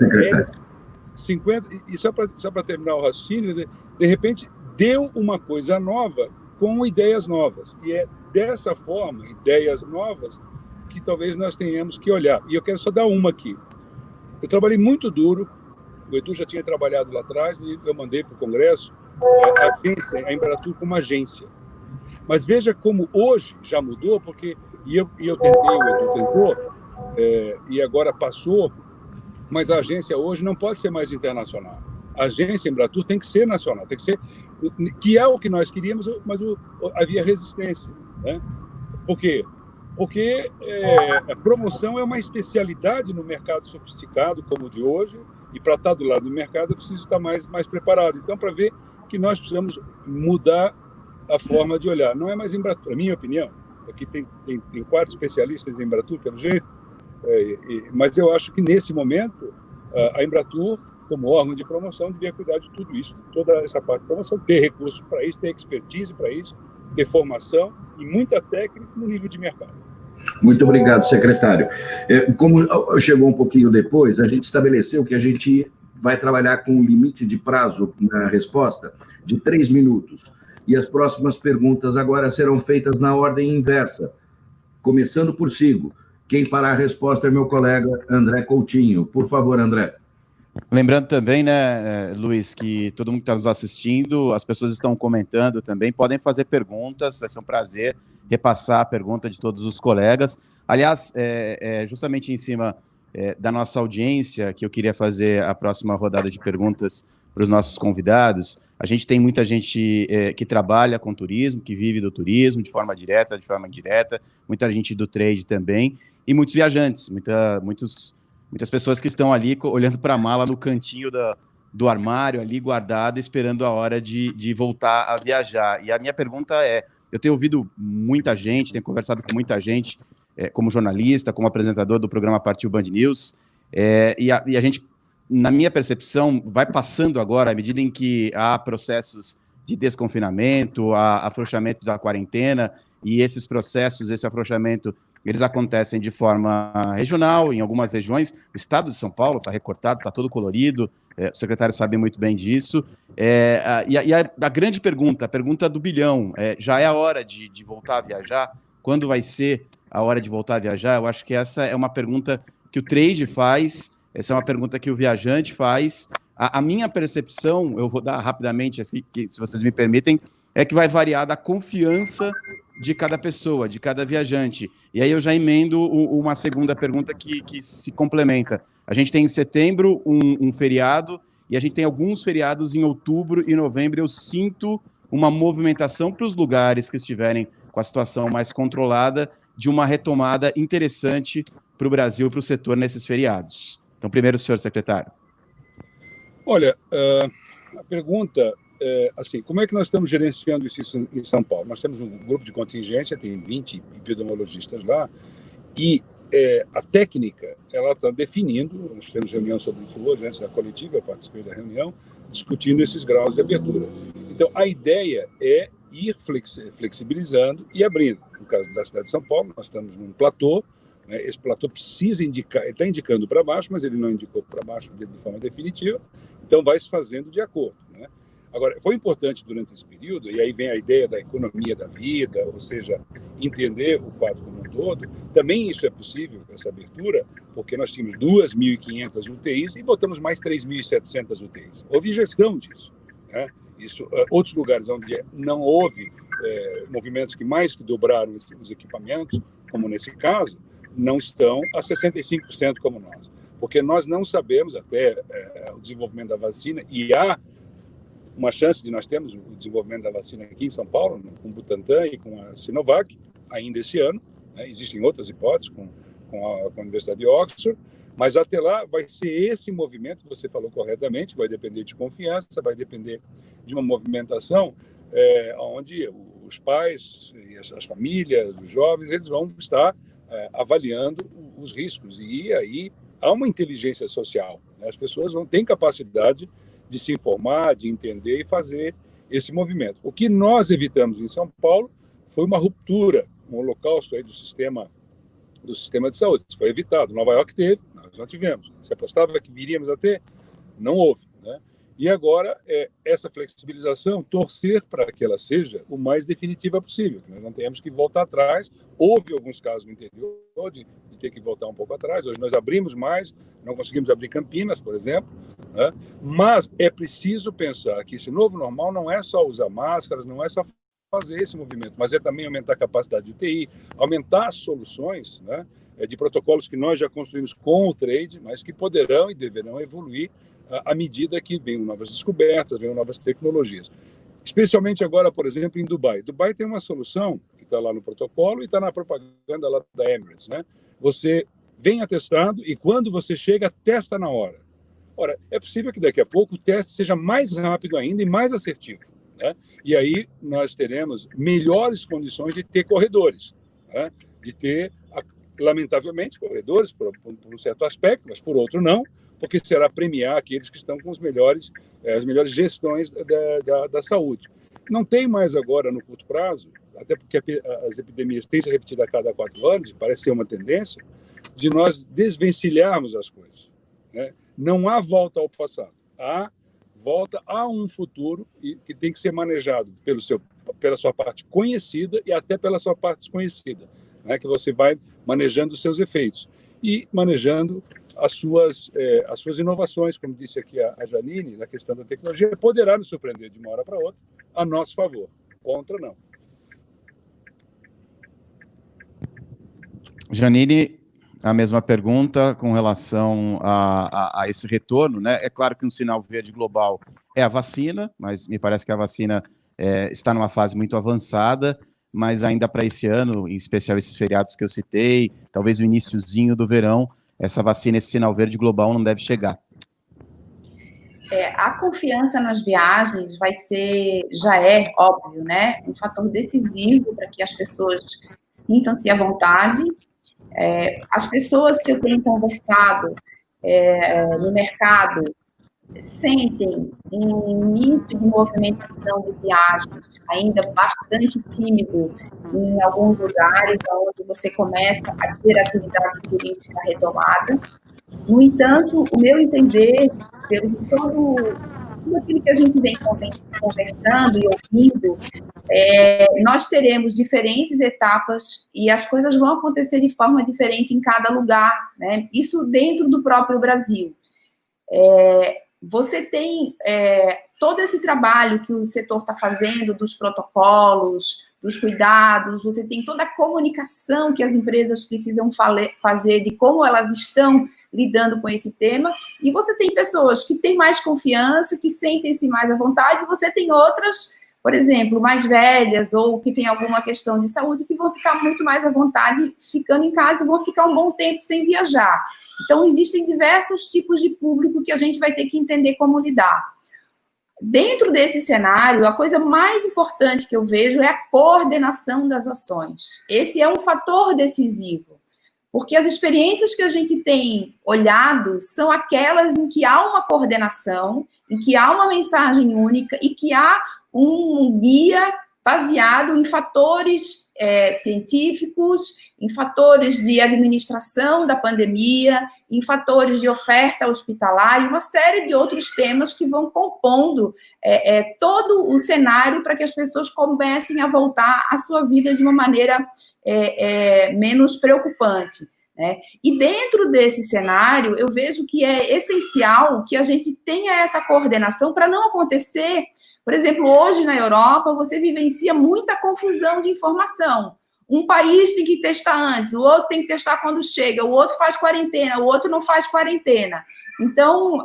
[SPEAKER 7] 50, e só para terminar o raciocínio, de repente deu uma coisa nova com ideias novas, e é dessa forma, ideias novas, que talvez nós tenhamos que olhar. E eu quero só dar uma aqui. Eu trabalhei muito duro, o Edu já tinha trabalhado lá atrás, e eu mandei para o Congresso a Embratur como agência. Mas veja como hoje já mudou, porque eu tentei, o Edu tentou, e agora passou, mas a agência hoje não pode ser mais internacional. A agência Embratur tem que ser nacional, tem que ser, que é o que nós queríamos, mas havia resistência. Né? Por quê? Porque a promoção é uma especialidade no mercado sofisticado como o de hoje, e para estar do lado do mercado eu preciso estar mais preparado. Então, para ver que nós precisamos mudar a forma de olhar. Não é mais Embratur, na minha opinião. Aqui tem 4 especialistas em Embratur, pelo jeito, mas eu acho que nesse momento a Embratur, como órgão de promoção, devia cuidar de tudo isso, de toda essa parte de promoção, ter recursos para isso, ter expertise para isso, ter formação e muita técnica no nível de mercado.
[SPEAKER 2] Muito obrigado, secretário. Como chegou um pouquinho depois, a gente estabeleceu que a gente vai trabalhar com um limite de prazo na resposta de 3 minutos. E as próximas perguntas agora serão feitas na ordem inversa, começando por Sigo. Quem fará a resposta é meu colega André Coutinho. Por favor, André.
[SPEAKER 3] Lembrando também, né, Luiz, que todo mundo que está nos assistindo, as pessoas estão comentando também, podem fazer perguntas, vai ser um prazer repassar a pergunta de todos os colegas. Aliás, justamente em cima da nossa audiência, que eu queria fazer a próxima rodada de perguntas para os nossos convidados. A gente tem muita gente que trabalha com turismo, que vive do turismo de forma direta, de forma indireta, muita gente do trade também, e muitos viajantes, muitas pessoas que estão ali olhando para a mala no cantinho do armário, ali guardada, esperando a hora de voltar a viajar. E a minha pergunta eu tenho ouvido muita gente, tenho conversado com muita gente, como jornalista, como apresentador do programa Partiu Band News, e a gente, na minha percepção, vai passando agora, à medida em que há processos de desconfinamento, há afrouxamento da quarentena, e esses processos, esse afrouxamento, eles acontecem de forma regional, em algumas regiões. O estado de São Paulo está recortado, está todo colorido, o secretário sabe muito bem disso. A grande pergunta, a pergunta do bilhão, já é a hora de voltar a viajar? Quando vai ser a hora de voltar a viajar? Eu acho que essa é uma pergunta que o trade faz, essa é uma pergunta que o viajante faz. A minha percepção, eu vou dar rapidamente, assim, se vocês me permitem, é que vai variar da confiança de cada pessoa, de cada viajante. E aí eu já emendo uma segunda pergunta que se complementa. A gente tem em setembro um feriado, e a gente tem alguns feriados em outubro e novembro. Eu sinto uma movimentação para os lugares que estiverem com a situação mais controlada, de uma retomada interessante para o Brasil e para o setor nesses feriados. Então, primeiro, senhor secretário.
[SPEAKER 7] Olha, a pergunta assim, como é que nós estamos gerenciando isso em São Paulo? Nós temos um grupo de contingência, tem 20 epidemiologistas lá, e a técnica, ela está definindo, nós tivemos reunião sobre isso hoje, antes da coletiva, eu participei da reunião, discutindo esses graus de abertura. Então, a ideia é ir flexibilizando e abrindo. No caso da cidade de São Paulo, nós estamos num platô, né? Esse platô precisa indicar, ele está indicando para baixo, mas ele não indicou para baixo de forma definitiva, então vai se fazendo de acordo, né? Agora, foi importante durante esse período, e aí vem a ideia da economia da vida, ou seja, entender o quadro como um todo. Também isso é possível, essa abertura, porque nós tínhamos 2.500 UTIs e botamos mais 3.700 UTIs. Houve gestão disso, né? Isso, outros lugares onde não houve movimentos que mais que dobraram os equipamentos, como nesse caso, não estão a 65% como nós. Porque nós não sabemos, até o desenvolvimento da vacina, e há uma chance de nós termos o desenvolvimento da vacina aqui em São Paulo, com o Butantan e com a Sinovac, ainda esse ano, né? Existem outras hipóteses com a Universidade de Oxford, mas até lá vai ser esse movimento, você falou corretamente, vai depender de confiança, vai depender de uma movimentação onde os pais, as famílias, os jovens, eles vão estar avaliando os riscos, e aí há uma inteligência social, né? As pessoas têm capacidade de se informar, de entender e fazer esse movimento. O que nós evitamos em São Paulo foi uma ruptura, um holocausto aí do sistema de saúde. Isso foi evitado. Nova York teve, nós não tivemos. Se apostava que viríamos a ter, não houve, né? E agora, essa flexibilização, torcer para que ela seja o mais definitiva possível, que nós não tenhamos que voltar atrás. Houve alguns casos no interior de ter que voltar um pouco atrás. Hoje nós abrimos mais, não conseguimos abrir Campinas, por exemplo, né? Mas é preciso pensar que esse novo normal não é só usar máscaras, não é só fazer esse movimento, mas é também aumentar a capacidade de UTI, aumentar as soluções, né, de protocolos que nós já construímos com o trade, mas que poderão e deverão evoluir à medida que venham novas descobertas, venham novas tecnologias. Especialmente agora, por exemplo, em Dubai. Dubai tem uma solução que está lá no protocolo e está na propaganda lá da Emirates, né? Você vem atestado e quando você chega, testa na hora. Ora, é possível que daqui a pouco o teste seja mais rápido ainda e mais assertivo, né? E aí nós teremos melhores condições de ter corredores, né? De ter, lamentavelmente, corredores por um certo aspecto, mas por outro não, porque será premiar aqueles que estão com as melhores gestões da saúde. Não tem mais agora, no curto prazo, até porque as epidemias têm se repetido a cada 4 anos, e parece ser uma tendência, de nós desvencilharmos as coisas, né? Não há volta ao passado, há volta a um futuro que tem que ser manejado pela sua parte conhecida e até pela sua parte desconhecida, né? Que você vai manejando os seus efeitos e manejando as suas inovações, como disse aqui a Janine, na questão da tecnologia, poderá nos surpreender de uma hora para outra a nosso favor, contra não.
[SPEAKER 3] Janine, a mesma pergunta com relação a esse retorno, né? É claro que um sinal verde global é a vacina, mas me parece que a vacina está numa fase muito avançada, mas ainda para esse ano, em especial esses feriados que eu citei, talvez o iniciozinho do verão, essa vacina, esse sinal verde global não deve chegar.
[SPEAKER 6] A confiança nas viagens já é óbvio, né? Um fator decisivo para que as pessoas sintam-se à vontade. As pessoas que eu tenho conversado no mercado sentem um início de movimentação de viagens ainda bastante tímido em alguns lugares onde você começa a ter atividade turística retomada. No entanto, o meu entender, pelo tudo aquilo que a gente vem conversando e ouvindo, nós teremos diferentes etapas e as coisas vão acontecer de forma diferente em cada lugar, né? Isso dentro do próprio Brasil. Você tem todo esse trabalho que o setor está fazendo, dos protocolos, dos cuidados, você tem toda a comunicação que as empresas precisam fazer de como elas estão lidando com esse tema, e você tem pessoas que têm mais confiança, que sentem-se mais à vontade, e você tem outras, por exemplo, mais velhas, ou que têm alguma questão de saúde, que vão ficar muito mais à vontade ficando em casa e vão ficar um bom tempo sem viajar. Então, existem diversos tipos de público que a gente vai ter que entender como lidar. dentro desse cenário, a coisa mais importante que eu vejo é a coordenação das ações. Esse é um fator decisivo, porque as experiências que a gente tem olhado são aquelas em que há uma coordenação, em que há uma mensagem única e que há um guia baseado em fatores científicos, em fatores de administração da pandemia, em fatores de oferta hospitalar e uma série de outros temas que vão compondo todo o cenário para que as pessoas comecem a voltar à sua vida de uma maneira menos preocupante, né? E dentro desse cenário, eu vejo que é essencial que a gente tenha essa coordenação para não acontecer. Por exemplo, hoje na Europa, você vivencia muita confusão de informação. Um país tem que testar antes, o outro tem que testar quando chega, o outro faz quarentena, o outro não faz quarentena. Então,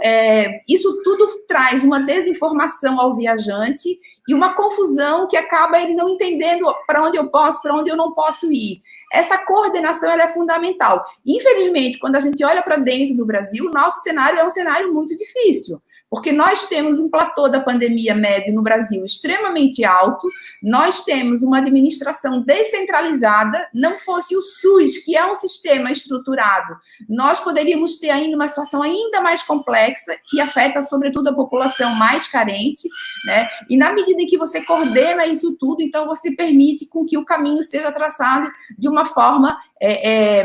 [SPEAKER 6] isso tudo traz uma desinformação ao viajante e uma confusão que acaba ele não entendendo para onde eu posso, para onde eu não posso ir. Essa coordenação ela é fundamental. Infelizmente, quando a gente olha para dentro do Brasil, o nosso cenário é um cenário muito difícil, porque nós temos um platô da pandemia médio no Brasil extremamente alto, nós temos uma administração descentralizada, não fosse o SUS, que é um sistema estruturado, nós poderíamos ter ainda uma situação ainda mais complexa, que afeta, sobretudo, a população mais carente, né? E na medida em que você coordena isso tudo, então você permite com que o caminho seja traçado de uma forma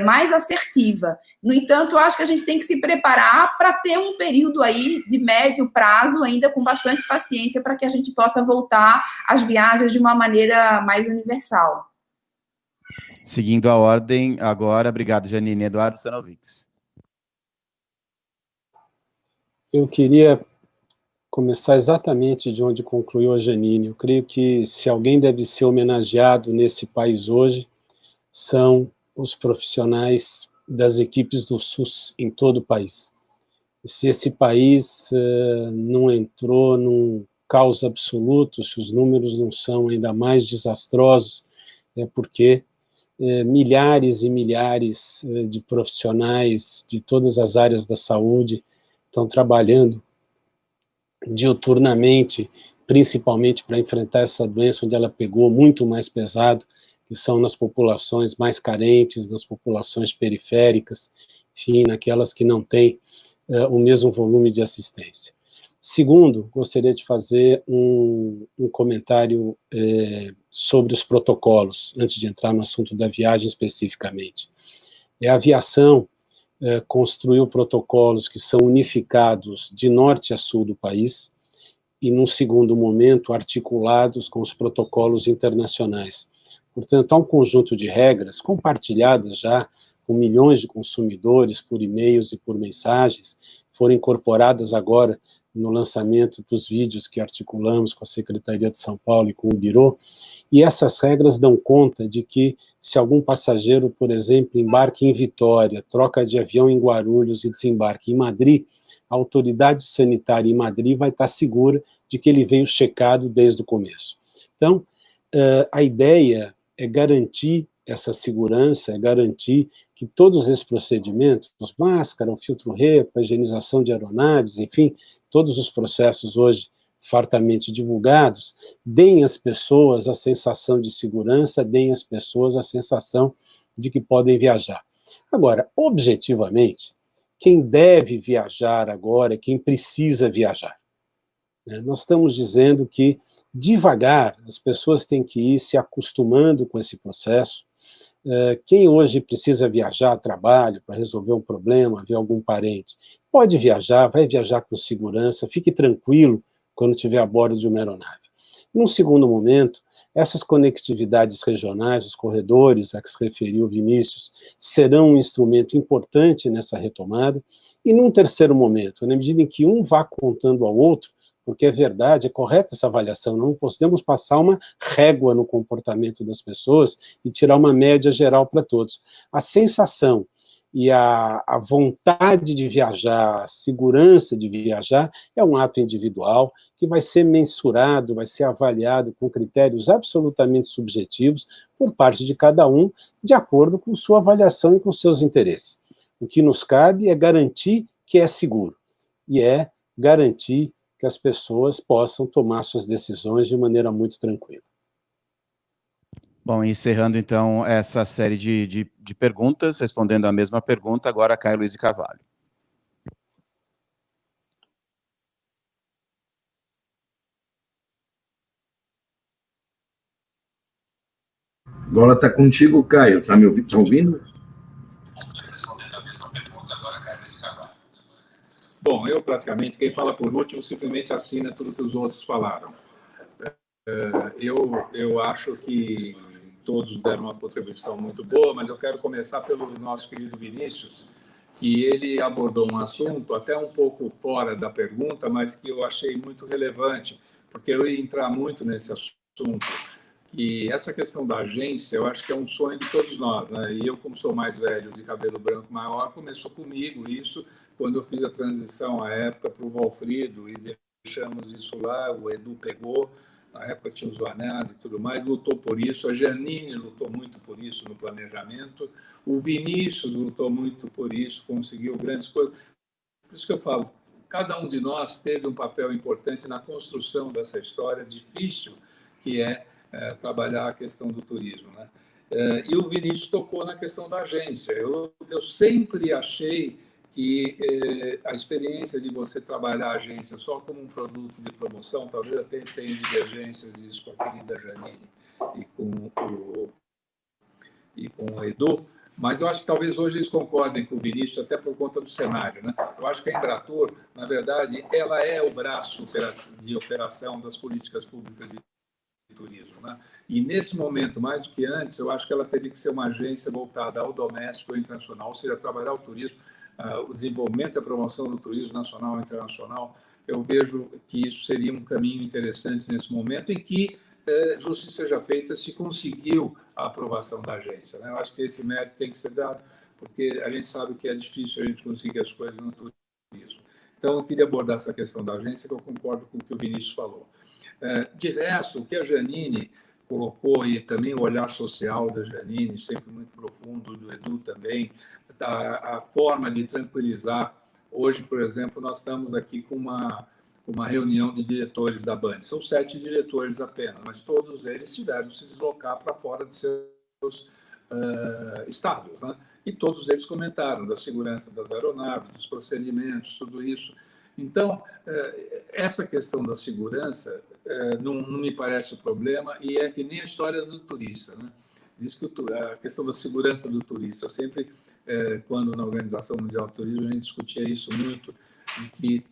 [SPEAKER 6] mais assertiva. No entanto, eu acho que a gente tem que se preparar para ter um período aí de médio prazo, ainda com bastante paciência, para que a gente possa voltar às viagens de uma maneira mais universal.
[SPEAKER 3] Seguindo a ordem, agora, obrigado, Janine. Eduardo Sanovics.
[SPEAKER 5] Eu queria começar exatamente de onde concluiu a Janine. Eu creio que se alguém deve ser homenageado nesse país hoje, são os profissionais das equipes do SUS em todo o país. E se esse país não entrou num caos absoluto, se os números não são ainda mais desastrosos, é porque milhares e milhares de profissionais de todas as áreas da saúde estão trabalhando diuturnamente, principalmente para enfrentar essa doença onde ela pegou muito mais pesado, que são nas populações mais carentes, nas populações periféricas, enfim, naquelas que não têm o mesmo volume de assistência. Segundo, gostaria de fazer um comentário sobre os protocolos, antes de entrar no assunto da viagem especificamente. A aviação construiu protocolos que são unificados de norte a sul do país, e, num segundo momento, articulados com os protocolos internacionais. Portanto, há um conjunto de regras compartilhadas já com milhões de consumidores por e-mails e por mensagens, foram incorporadas agora no lançamento dos vídeos que articulamos com a Secretaria de São Paulo e com o Birô, e essas regras dão conta de que, se algum passageiro, por exemplo, embarque em Vitória, troca de avião em Guarulhos e desembarque em Madrid, a autoridade sanitária em Madrid vai estar segura de que ele veio checado desde o começo. Então, a ideia é garantir essa segurança, é garantir que todos esses procedimentos, máscara, o filtro HEPA, a higienização de aeronaves, enfim, todos os processos hoje fartamente divulgados, deem às pessoas a sensação de segurança, deem às pessoas a sensação de que podem viajar. Agora, objetivamente, quem deve viajar agora é quem precisa viajar. Nós estamos dizendo que, devagar, as pessoas têm que ir se acostumando com esse processo. Quem hoje precisa viajar a trabalho para resolver um problema, ver algum parente, pode viajar, vai viajar com segurança, fique tranquilo quando estiver a bordo de uma aeronave. Num segundo momento, essas conectividades regionais, os corredores a que se referiu o Vinícius, serão um instrumento importante nessa retomada, e num terceiro momento, na medida em que um vá contando ao outro, porque é verdade, é correta essa avaliação, não podemos passar uma régua no comportamento das pessoas e tirar uma média geral para todos. A sensação e a vontade de viajar, a segurança de viajar, é um ato individual que vai ser mensurado, vai ser avaliado com critérios absolutamente subjetivos por parte de cada um, de acordo com sua avaliação e com seus interesses. O que nos cabe é garantir que é seguro, e é garantir que as pessoas possam tomar suas decisões de maneira muito tranquila.
[SPEAKER 3] Bom, encerrando então essa série de perguntas, respondendo a mesma pergunta, agora Caio Luiz de Carvalho.
[SPEAKER 2] A bola está contigo, Caio. Está me ouvindo? Tá ouvindo?
[SPEAKER 4] Bom, eu praticamente, quem fala por último, simplesmente assina tudo que os outros falaram. Eu acho que todos deram uma contribuição muito boa, mas eu quero começar pelo nosso querido Vinícius, que ele abordou um assunto até um pouco fora da pergunta, mas que eu achei muito relevante, porque eu ia entrar muito nesse assunto. E essa questão da agência, eu acho que é um sonho de todos nós, né? E eu, como sou mais velho, de cabelo branco maior, começou comigo isso quando eu fiz a transição à época para o Valfrido e deixamos isso lá, o Edu pegou, na época tinha os Vanás e tudo mais, lutou por isso, a Janine lutou muito por isso no planejamento, o Vinícius lutou muito por isso, conseguiu grandes coisas. Por isso que eu falo, cada um de nós teve um papel importante na construção dessa história difícil que é trabalhar a questão do turismo, né? E o Vinícius tocou na questão da agência. Eu sempre achei que a experiência de você trabalhar a agência só como um produto de promoção, talvez até tenha divergências isso com a querida Janine e com o Edu, mas eu acho que talvez hoje eles concordem com o Vinícius, até por conta do cenário, né? Eu acho que a Embratur, na verdade, ela é o braço de operação das políticas públicas de turismo, né? E nesse momento, mais do que antes, eu acho que ela teria que ser uma agência voltada ao doméstico e internacional, ou seja, trabalhar o turismo, o desenvolvimento e a promoção do turismo nacional e internacional. Eu vejo que isso seria um caminho interessante nesse momento em que justiça seja feita se conseguiu a aprovação da agência, né? Eu acho que esse mérito tem que ser dado, porque a gente sabe que é difícil a gente conseguir as coisas no turismo. Então, eu queria abordar essa questão da agência, que eu concordo com o que o Vinícius falou. De resto, o que a Janine colocou, e também o olhar social da Janine, sempre muito profundo, do Edu também, a forma de tranquilizar. Hoje, por exemplo, nós estamos aqui com uma reunião de diretores da Band. São 7 diretores apenas, mas todos eles tiveram que se deslocar para fora de seus estados, né? E todos eles comentaram da segurança das aeronaves, dos procedimentos, tudo isso. Então, essa questão da segurança não me parece o problema, e é que nem a história do turista, né? Diz que a questão da segurança do turista, eu sempre, quando na Organização Mundial do Turismo, a gente discutia isso muito, de que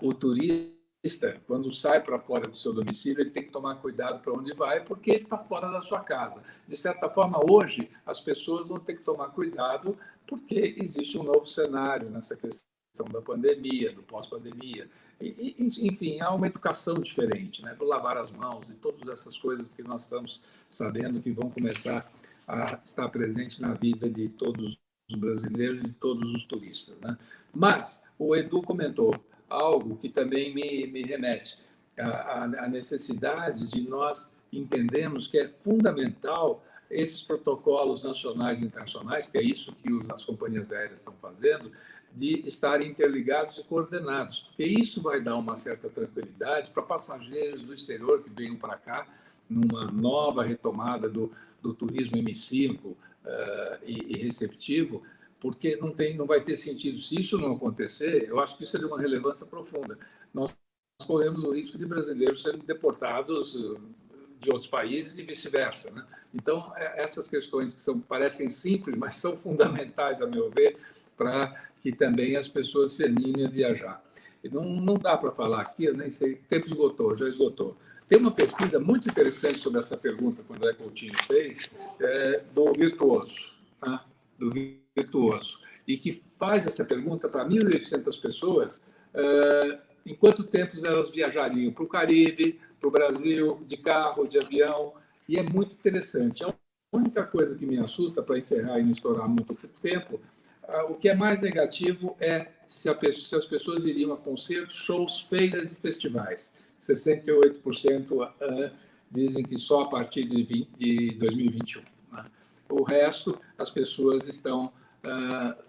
[SPEAKER 4] o turista, quando sai para fora do seu domicílio, ele tem que tomar cuidado para onde vai, porque ele está fora da sua casa. De certa forma, hoje, as pessoas vão ter que tomar cuidado, porque existe um novo cenário nessa questão da pandemia, do pós-pandemia. Enfim, há uma educação diferente, né? Para lavar as mãos e todas essas coisas que nós estamos sabendo que vão começar a estar presentes na vida de todos os brasileiros e de todos os turistas, né? Mas o Edu comentou algo que também me remete à necessidade de nós entendermos que é fundamental esses protocolos nacionais e internacionais, que é isso que as companhias aéreas estão fazendo, de estarem interligados e coordenados, porque isso vai dar uma certa tranquilidade para passageiros do exterior que venham para cá, numa nova retomada do turismo emissivo e receptivo, porque não vai ter sentido. Se isso não acontecer, eu acho que isso é de uma relevância profunda. Nós corremos o risco de brasileiros serem deportados de outros países e vice-versa, né? Então, essas questões que parecem simples, mas são fundamentais, a meu ver, para que também as pessoas se animem a viajar. E não dá para falar aqui, eu nem sei, o tempo esgotou, já esgotou. Tem uma pesquisa muito interessante sobre essa pergunta que o André Coutinho fez, do Virtuoso, né? Do Virtuoso, e que faz essa pergunta para 1.800 pessoas, em quanto tempo elas viajariam para o Caribe, para o Brasil, de carro, de avião, e é muito interessante. A única coisa que me assusta, para encerrar e não estourar muito tempo, o que é mais negativo é se as pessoas iriam a concertos, shows, feiras e festivais. 68% dizem que só a partir de 2021. Né? O resto, as pessoas estão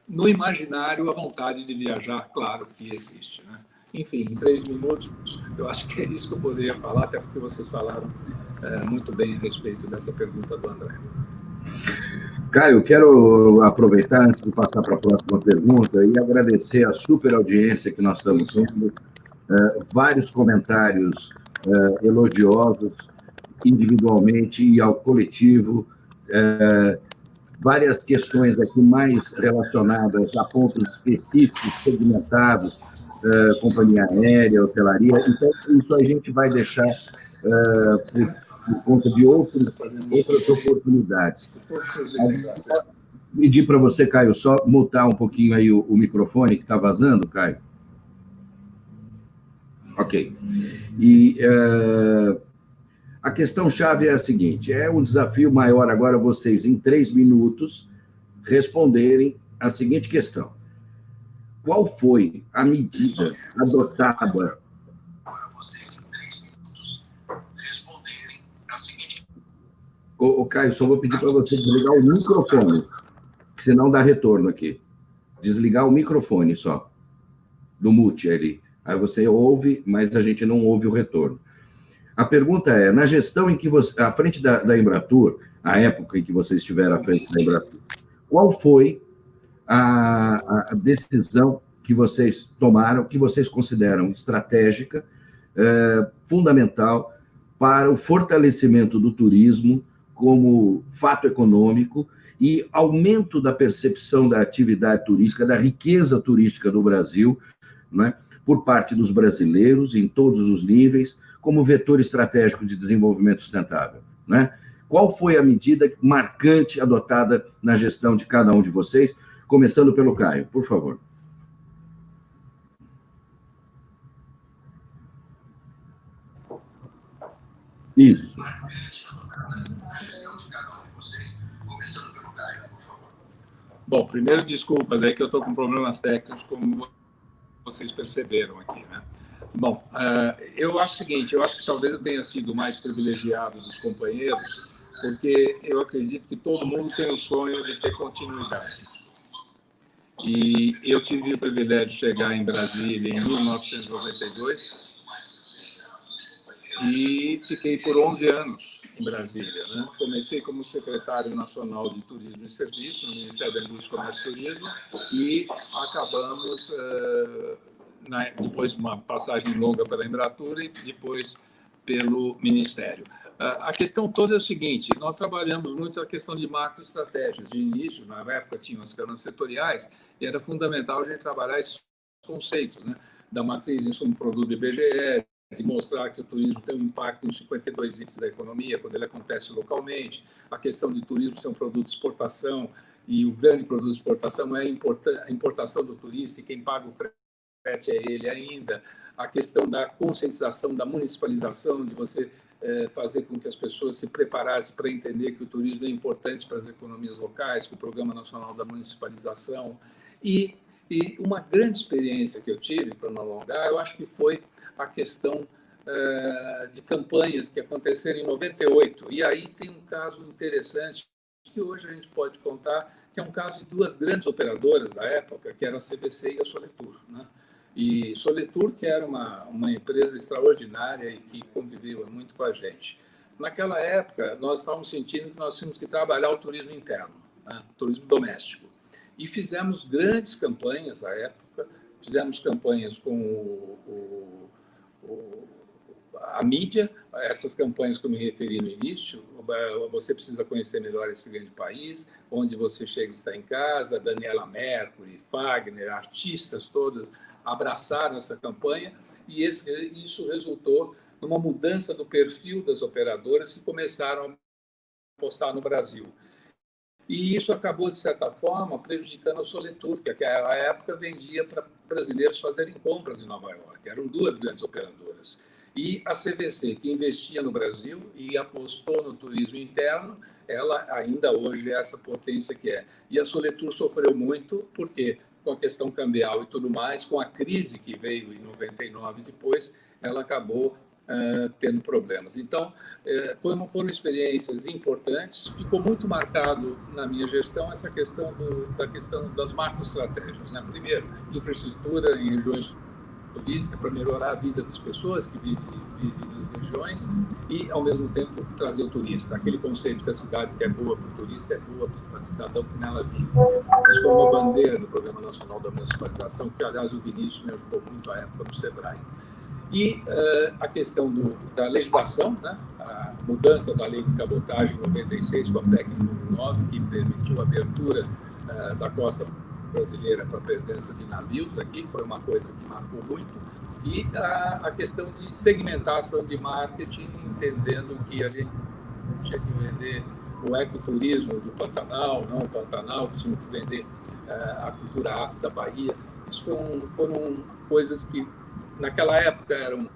[SPEAKER 4] no imaginário a vontade de viajar, claro que existe. Né? enfim, em 3 minutos, eu acho que é isso que eu poderia falar, até porque vocês falaram muito bem a respeito dessa pergunta do André.
[SPEAKER 2] Caio, quero aproveitar, antes de passar para a próxima pergunta, e agradecer a super audiência que nós estamos tendo, vários comentários elogiosos, individualmente e ao coletivo, várias questões aqui mais relacionadas a pontos específicos, segmentados, companhia aérea, hotelaria. Então, isso a gente vai deixar por conta de outras oportunidades. Pedir para você, Caio, só mutar um pouquinho aí o microfone que está vazando, Caio. Ok. E a questão-chave é a seguinte: é um desafio maior agora vocês, em 3 minutos, responderem a seguinte questão. Qual foi a medida adotada... Ô, Caio, só vou pedir para você desligar o microfone, que senão dá retorno aqui. Desligar o microfone só, do mute ali. Aí você ouve, mas a gente não ouve o retorno. A pergunta é, na gestão em que você... à frente da Embratur, a época em que vocês estiveram à frente da Embratur, qual foi a decisão que vocês tomaram, que vocês consideram estratégica, fundamental para o fortalecimento do turismo como fato econômico e aumento da percepção da atividade turística, da riqueza turística do Brasil, né, por parte dos brasileiros, em todos os níveis, como vetor estratégico de desenvolvimento sustentável, né? Qual foi a medida marcante adotada na gestão de cada um de vocês? Começando pelo Caio, por favor. Isso.
[SPEAKER 4] Bom, primeiro, desculpas, é que eu estou com problemas técnicos, como vocês perceberam aqui, né? Bom, eu acho o seguinte, eu acho que talvez eu tenha sido o mais privilegiado dos companheiros, porque eu acredito que todo mundo tem o sonho de ter continuidade. E eu tive o privilégio de chegar em Brasília em 1992 e fiquei por 11 anos em Brasília, né? Comecei como secretário nacional de Turismo e Serviços no Ministério da Indústria, Comércio e Turismo e acabamos, depois de uma passagem longa pela Embratur e depois pelo Ministério. A questão toda é o seguinte, nós trabalhamos muito a questão de macroestratégias. De início, na época, tinham as câmaras setoriais e era fundamental a gente trabalhar esses conceitos, né? Da matriz insumo-produto do IBGE, de mostrar que o turismo tem um impacto em 52 itens da economia, quando ele acontece localmente, a questão de turismo ser um produto de exportação, e o grande produto de exportação é a importação do turista, e quem paga o frete é ele ainda, a questão da conscientização, da municipalização, de você fazer com que as pessoas se preparassem para entender que o turismo é importante para as economias locais, com o Programa Nacional da Municipalização, e uma grande experiência que eu tive, para não alongar, eu acho que foi a questão de campanhas que aconteceram em 98. E aí tem um caso interessante que hoje a gente pode contar, que é um caso de 2 grandes operadoras da época, que era a CVC e a Soletur, né? E Soletur, que era uma empresa extraordinária e que conviveu muito com a gente. Naquela época, nós estávamos sentindo que nós tínhamos que trabalhar o turismo interno, né? Turismo doméstico. E fizemos grandes campanhas à época, fizemos campanhas com a mídia, essas campanhas que eu me referi no início, você precisa conhecer melhor esse grande país, onde você chega e está em casa, Daniela Mercury, Fagner, artistas todas abraçaram essa campanha e isso resultou numa mudança do perfil das operadoras que começaram a apostar no Brasil. E isso acabou, de certa forma, prejudicando a Soletur, que naquela época vendia para brasileiros fazerem compras em Nova York. Eram 2 grandes operadoras. E a CVC, que investia no Brasil e apostou no turismo interno, ela ainda hoje é essa potência que é. E a Soletur sofreu muito, porque com a questão cambial e tudo mais, com a crise que veio em 99 depois, ela acabou tendo problemas. Então, foram experiências importantes. Ficou muito marcado na minha gestão essa questão da questão das macroestratégias, né? Primeiro, infraestrutura em regiões turística, para melhorar a vida das pessoas que vivem nas regiões e, ao mesmo tempo, trazer o turista. Aquele conceito que a cidade que é boa para o turista é boa para o cidadão que nela vive. Isso foi uma bandeira do Programa Nacional da Municipalização, que, aliás, o Vinícius me ajudou muito à época no SEBRAE. E a questão da legislação, né? A mudança da lei de cabotagem em 96 com a PEC número 9, que permitiu a abertura da costa brasileira para a presença de navios aqui, foi uma coisa que marcou muito. E a questão de segmentação de marketing, entendendo que a gente tinha que vender o ecoturismo do Pantanal, não o Pantanal, que tinha que vender a cultura afro da Bahia. Isso foram coisas que, naquela época, eram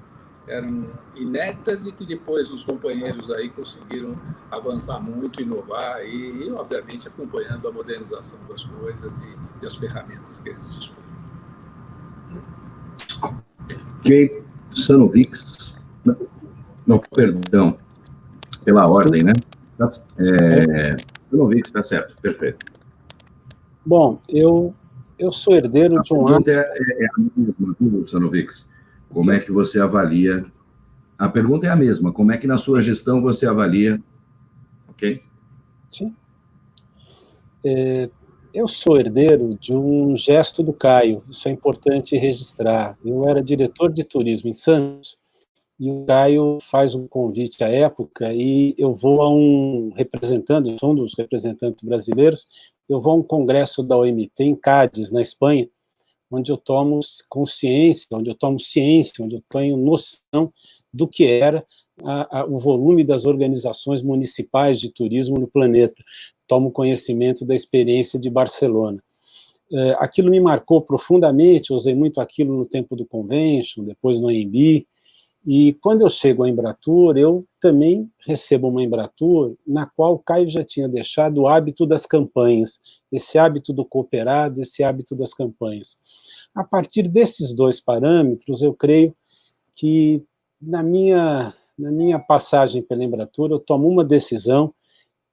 [SPEAKER 4] inéditas e que depois os companheiros aí conseguiram avançar muito, inovar e obviamente, acompanhando a modernização das coisas e as ferramentas que eles dispõem.
[SPEAKER 2] Jay Sanovics, não, perdão, pela ordem, né? Sanovics, está certo, perfeito.
[SPEAKER 5] Bom, eu sou herdeiro de um...
[SPEAKER 2] A pergunta é a mesma, Sanovics. Como é que você avalia? A pergunta é a mesma. Como é que na sua gestão você avalia? Ok?
[SPEAKER 5] Sim. Eu sou herdeiro de um gesto do Caio. Isso é importante registrar. Eu era diretor de turismo em Santos e o Caio faz um convite à época e eu vou a um representante, sou um dos representantes brasileiros, eu vou a um congresso da OMT em Cádiz, na Espanha, onde eu tomo consciência, onde eu tomo ciência, onde eu tenho noção do que era o volume das organizações municipais de turismo no planeta. Tomo conhecimento da experiência de Barcelona. Aquilo me marcou profundamente, usei muito aquilo no tempo do Convention, depois no AMB, e quando eu chego à Embratur, eu também recebo uma Embratur na qual o Caio já tinha deixado o hábito das campanhas, esse hábito do cooperado, esse hábito das campanhas. A partir desses dois parâmetros, eu creio que na minha passagem pela Embratur, eu tomo uma decisão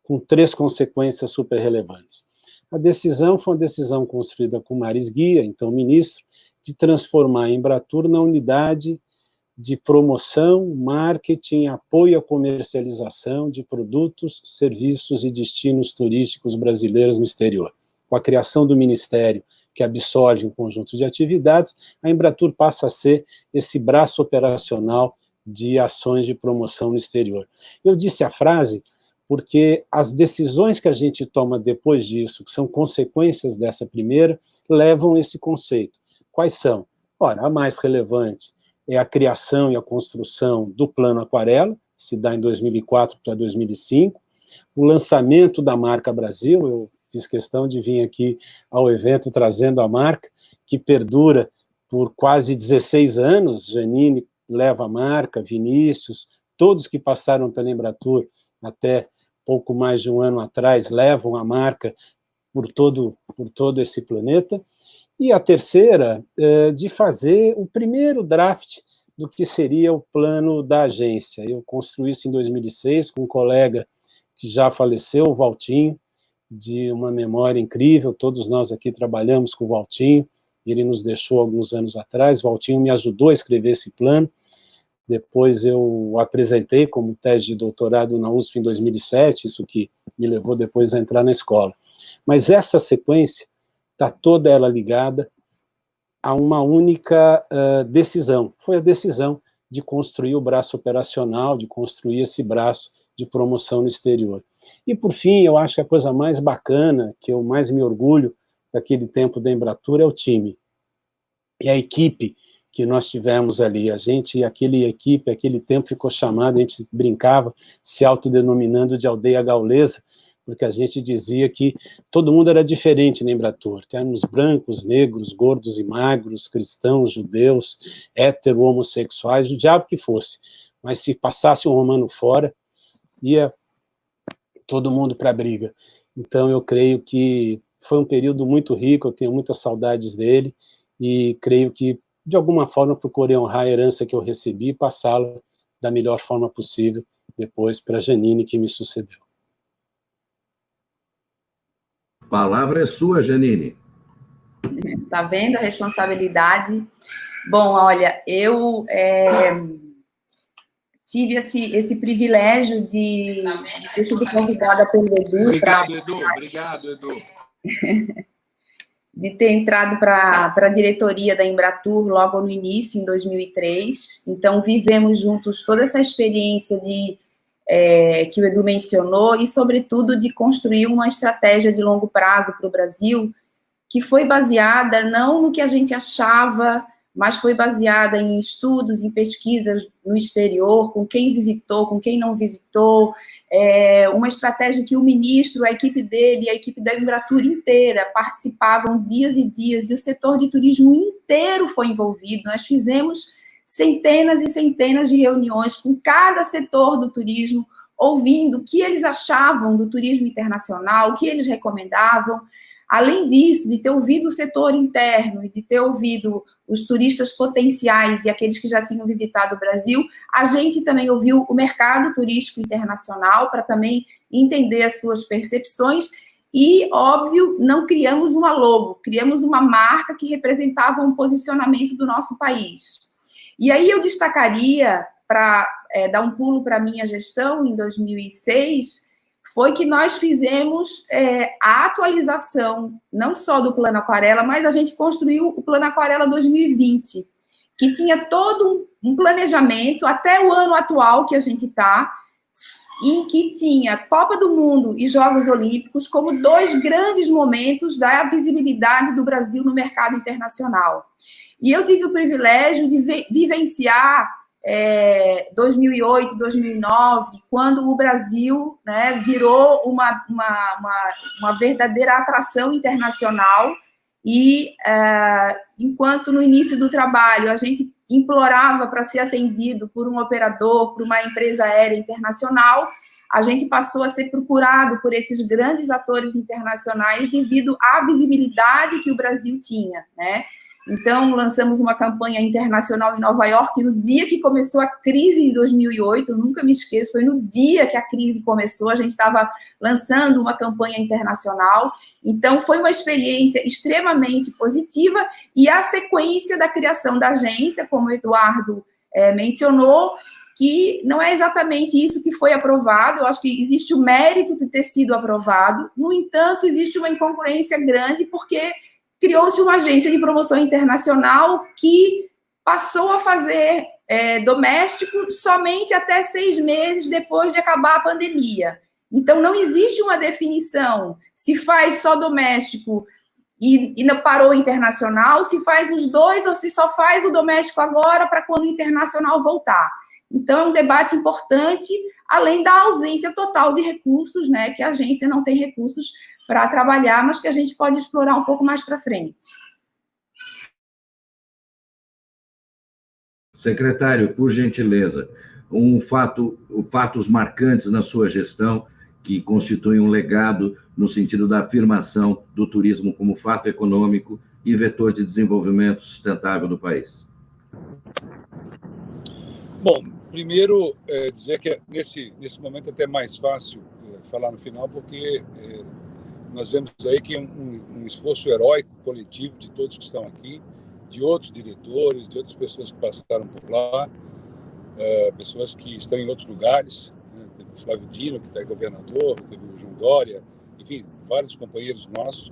[SPEAKER 5] com 3 consequências super relevantes. A decisão foi uma decisão construída com Maris Guia, então ministro, de transformar a Embratur na unidade de promoção, marketing, apoio à comercialização de produtos, serviços e destinos turísticos brasileiros no exterior. Com a criação do Ministério, que absorve um conjunto de atividades, a Embratur passa a ser esse braço operacional de ações de promoção no exterior. Eu disse a frase porque as decisões que a gente toma depois disso, que são consequências dessa primeira, levam esse conceito. Quais são? Ora, a mais relevante é a criação e a construção do Plano Aquarela, se dá em 2004 para 2005, o lançamento da marca Brasil, eu fiz questão de vir aqui ao evento trazendo a marca, que perdura por quase 16 anos, Janine leva a marca, Vinícius, todos que passaram pela Embratur até pouco mais de um ano atrás, levam a marca por todo esse planeta. E a terceira, de fazer o primeiro draft do que seria o plano da agência. Eu construí isso em 2006 com um colega que já faleceu, o Valtinho, de uma memória incrível, todos nós aqui trabalhamos com o Valtinho, ele nos deixou alguns anos atrás, o Valtinho me ajudou a escrever esse plano, depois eu o apresentei como tese de doutorado na USP em 2007, isso que me levou depois a entrar na escola. Mas essa sequência está toda ela ligada a uma única decisão. Foi a decisão de construir o braço operacional, de construir esse braço de promoção no exterior. E, por fim, eu acho que a coisa mais bacana, que eu mais me orgulho daquele tempo da Embratur, é o time. E a equipe que nós tivemos ali. A gente, aquele tempo ficou chamado, a gente brincava, se autodenominando de aldeia gaulesa, porque a gente dizia que todo mundo era diferente na Embratur. Temos brancos, negros, gordos e magros, cristãos, judeus, hétero, homossexuais, o diabo que fosse. Mas se passasse um romano fora, ia todo mundo para a briga. Então, eu creio que foi um período muito rico, eu tenho muitas saudades dele, e creio que, de alguma forma, procurei honrar a herança que eu recebi e passá-la da melhor forma possível depois para a Janine, que me sucedeu.
[SPEAKER 2] A palavra é sua, Janine.
[SPEAKER 6] Está vendo a responsabilidade? Bom, olha, eu tive esse privilégio de ter sido convidada pelo Edu.
[SPEAKER 4] Obrigado, Edu.
[SPEAKER 6] De ter entrado para a diretoria da Embratur logo no início, em 2003. Então, vivemos juntos toda essa experiência que o Edu mencionou e, sobretudo, de construir uma estratégia de longo prazo para o Brasil, que foi baseada não no que a gente achava, mas foi baseada em estudos, em pesquisas no exterior, com quem visitou, com quem não visitou, uma estratégia que o ministro, a equipe dele e a equipe da Embratur inteira participavam dias e dias, e o setor de turismo inteiro foi envolvido. Nós fizemos centenas e centenas de reuniões com cada setor do turismo, ouvindo o que eles achavam do turismo internacional, o que eles recomendavam. Além disso, de ter ouvido o setor interno e de ter ouvido os turistas potenciais e aqueles que já tinham visitado o Brasil, a gente também ouviu o mercado turístico internacional para também entender as suas percepções e, óbvio, não criamos uma logo, criamos uma marca que representava um posicionamento do nosso país. E aí eu destacaria, para dar um pulo para a minha gestão, em 2006, foi que nós fizemos a atualização, não só do Plano Aquarela, mas a gente construiu o Plano Aquarela 2020, que tinha todo um planejamento até o ano atual que a gente está, em que tinha Copa do Mundo e Jogos Olímpicos como dois grandes momentos da visibilidade do Brasil no mercado internacional. E eu tive o privilégio de vivenciar 2008, 2009, quando o Brasil, né, virou uma verdadeira atração internacional e, enquanto no início do trabalho a gente implorava para ser atendido por um operador, por uma empresa aérea internacional, a gente passou a ser procurado por esses grandes atores internacionais devido à visibilidade que o Brasil tinha, né? Então, lançamos uma campanha internacional em Nova York no dia que começou a crise de 2008, eu nunca me esqueço, foi no dia que a crise começou, a gente estava lançando uma campanha internacional, então foi uma experiência extremamente positiva e a sequência da criação da agência, como o Eduardo mencionou, que não é exatamente isso que foi aprovado, eu acho que existe o mérito de ter sido aprovado, no entanto, existe uma incongruência grande, porque criou-se uma agência de promoção internacional que passou a fazer doméstico somente até 6 meses depois de acabar a pandemia. Então, não existe uma definição se faz só doméstico e não parou o internacional, se faz os dois ou se só faz o doméstico agora para quando o internacional voltar. Então, é um debate importante, além da ausência total de recursos, né, que a agência não tem recursos para trabalhar, mas que a gente pode explorar um pouco mais para frente.
[SPEAKER 2] Secretário, por gentileza, fatos marcantes na sua gestão que constituem um legado no sentido da afirmação do turismo como fato econômico e vetor de desenvolvimento sustentável do país.
[SPEAKER 7] Bom, primeiro, dizer que nesse momento é até mais fácil falar no final, porque nós vemos aí que um esforço heróico coletivo de todos que estão aqui, de outros diretores, de outras pessoas que passaram por lá, pessoas que estão em outros lugares, né? Teve o Flávio Dino, que está governador, teve o João Dória, enfim, vários companheiros nossos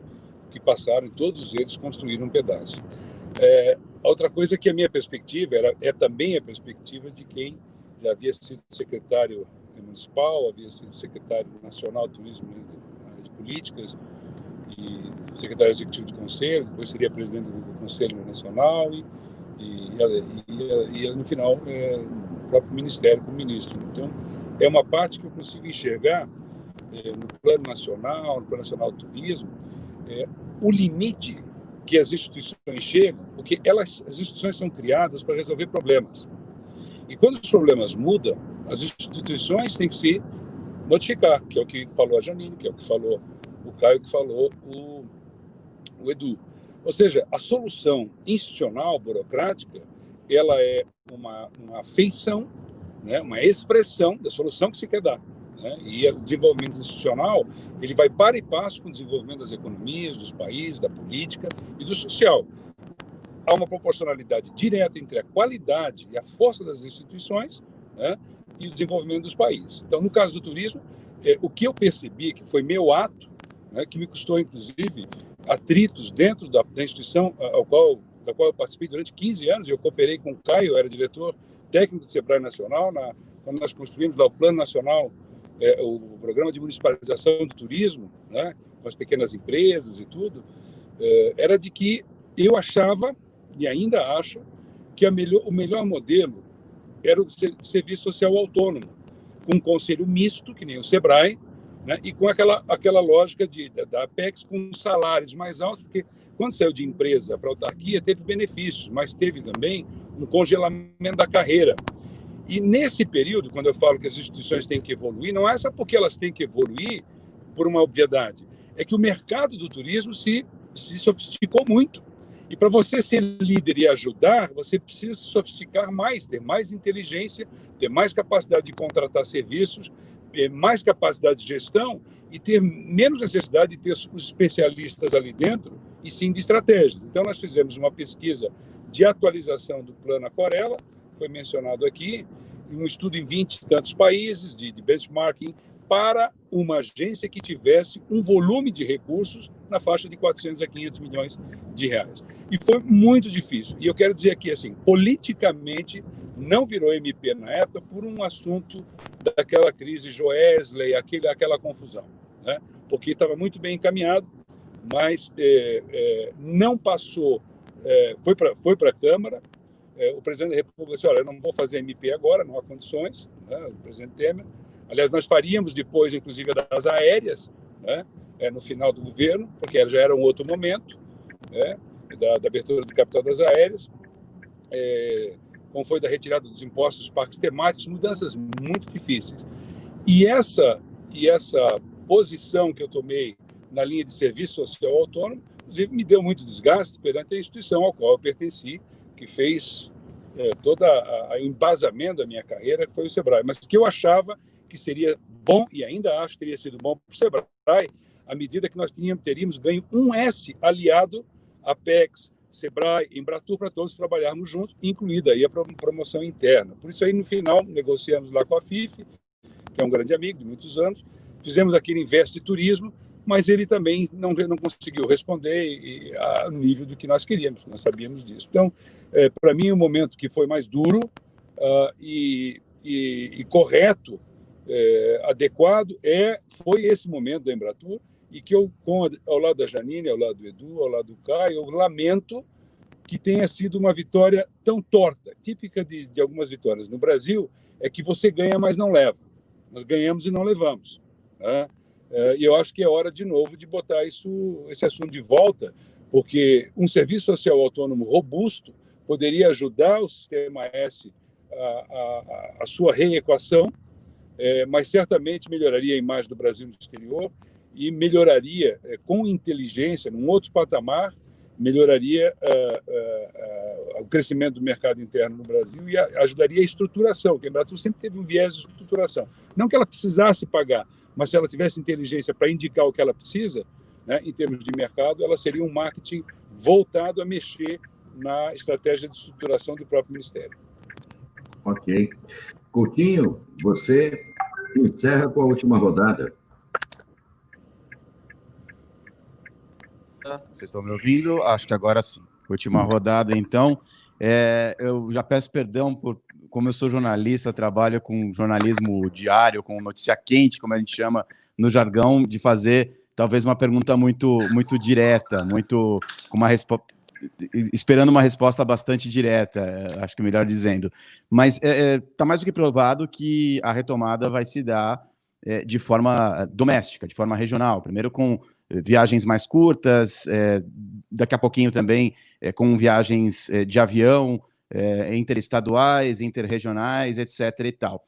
[SPEAKER 7] que passaram e todos eles construíram um pedaço. Outra coisa que a minha perspectiva é também a perspectiva de quem já havia sido secretário municipal, havia sido secretário nacional de turismo de políticas e secretário executivo de conselho, depois seria presidente do Conselho Nacional e no final o próprio ministério como ministro. Então, é uma parte que eu consigo enxergar no Plano Nacional, no Plano Nacional do Turismo, o limite que as instituições chegam, porque as instituições são criadas para resolver problemas. E quando os problemas mudam, as instituições têm que se modificar, que é o que falou a Janine, que é o que falou o Caio, que falou o Edu. Ou seja, a solução institucional, burocrática, ela é uma feição, né, uma expressão da solução que se quer dar. Né? E o desenvolvimento institucional, ele vai para e passo com o desenvolvimento das economias, dos países, da política e do social. há uma proporcionalidade direta entre a qualidade e a força das instituições, né, e o desenvolvimento dos países. Então, no caso do turismo, o que eu percebi, que foi meu ato, né, que me custou, inclusive, atritos dentro da instituição da qual eu participei durante 15 anos, eu cooperei com o Caio, eu era diretor técnico do Sebrae Nacional, quando nós construímos lá o Plano Nacional, o Programa de Municipalização do Turismo, né, com as pequenas empresas e tudo, era de que eu achava, e ainda acho, que o melhor modelo era o serviço social autônomo, com um conselho misto, que nem o Sebrae, né, e com aquela lógica da Apex com salários mais altos, porque quando saiu de empresa para autarquia, teve benefícios, mas teve também um congelamento da carreira. E nesse período, quando eu falo que as instituições têm que evoluir, não é só porque elas têm que evoluir por uma obviedade, é que o mercado do turismo se sofisticou muito. E para você ser líder e ajudar, você precisa se sofisticar mais, ter mais inteligência, ter mais capacidade de contratar serviços, mais capacidade de gestão e ter menos necessidade de ter os especialistas ali dentro, e sim de estratégias. Então, nós fizemos uma pesquisa de atualização do Plano Aquarela, que foi mencionado aqui, um estudo em 20 e tantos países de benchmarking para uma agência que tivesse um volume de recursos na faixa de 400 a 500 milhões de reais. E foi muito difícil. E eu quero dizer aqui, assim, politicamente não virou MP na época por um assunto daquela crise Joesley, aquela confusão, né? Porque estava muito bem encaminhado, mas não passou, foi para a Câmara, o presidente da República disse, olha, eu não vou fazer MP agora, não há condições, né? O presidente Temer. Aliás, nós faríamos depois, inclusive, das aéreas, né? No final do governo, porque já era um outro momento, né? da abertura do capital das aéreas, como foi da retirada dos impostos dos parques temáticos, mudanças muito difíceis. E essa posição que eu tomei na linha de serviço social autônomo, inclusive, me deu muito desgaste perante a instituição ao qual eu pertenci, que fez todo o embasamento da minha carreira, que foi o Sebrae, mas que eu achava que seria bom, e ainda acho que teria sido bom para o Sebrae, à medida que nós teríamos ganho um S aliado a Apex, Sebrae, Embratur, para todos trabalharmos juntos, incluída aí a promoção interna. Por isso aí, no final, negociamos lá com a FIF, que é um grande amigo de muitos anos, fizemos aquele Invest Turismo, mas ele também não conseguiu responder ao nível do que nós queríamos, nós sabíamos disso. Então, para mim, o momento que foi mais duro e correto, adequado, foi esse momento da Embratur, e que eu, ao lado da Janine, ao lado do Edu, ao lado do Caio, eu lamento que tenha sido uma vitória tão torta. Típica de algumas vitórias no Brasil é que você ganha, mas não leva. Nós ganhamos e não levamos, né? E eu acho que é hora, de novo, de botar esse assunto de volta, porque um serviço social autônomo robusto poderia ajudar o Sistema S a sua reequação, mas certamente melhoraria a imagem do Brasil no exterior e melhoraria, com inteligência, num outro patamar, melhoraria o crescimento do mercado interno no Brasil e ajudaria a estruturação, porque a Embratur sempre teve um viés de estruturação. Não que ela precisasse pagar, mas se ela tivesse inteligência para indicar o que ela precisa, né, em termos de mercado, ela seria um marketing voltado a mexer na estratégia de estruturação do próprio Ministério.
[SPEAKER 2] Ok. Coutinho, você encerra com a última rodada.
[SPEAKER 3] Vocês estão me ouvindo? Acho que agora sim. Última rodada, então. Eu já peço perdão como eu sou jornalista, trabalho com jornalismo diário, com notícia quente, como a gente chama no jargão, de fazer talvez uma pergunta muito, muito direta, muito com uma resposta, esperando uma resposta bastante direta, acho que melhor dizendo. Mas está mais do que provado que a retomada vai se dar de forma doméstica, de forma regional. Primeiro com viagens mais curtas, daqui a pouquinho também com viagens de avião, interestaduais, interregionais, etc. e tal.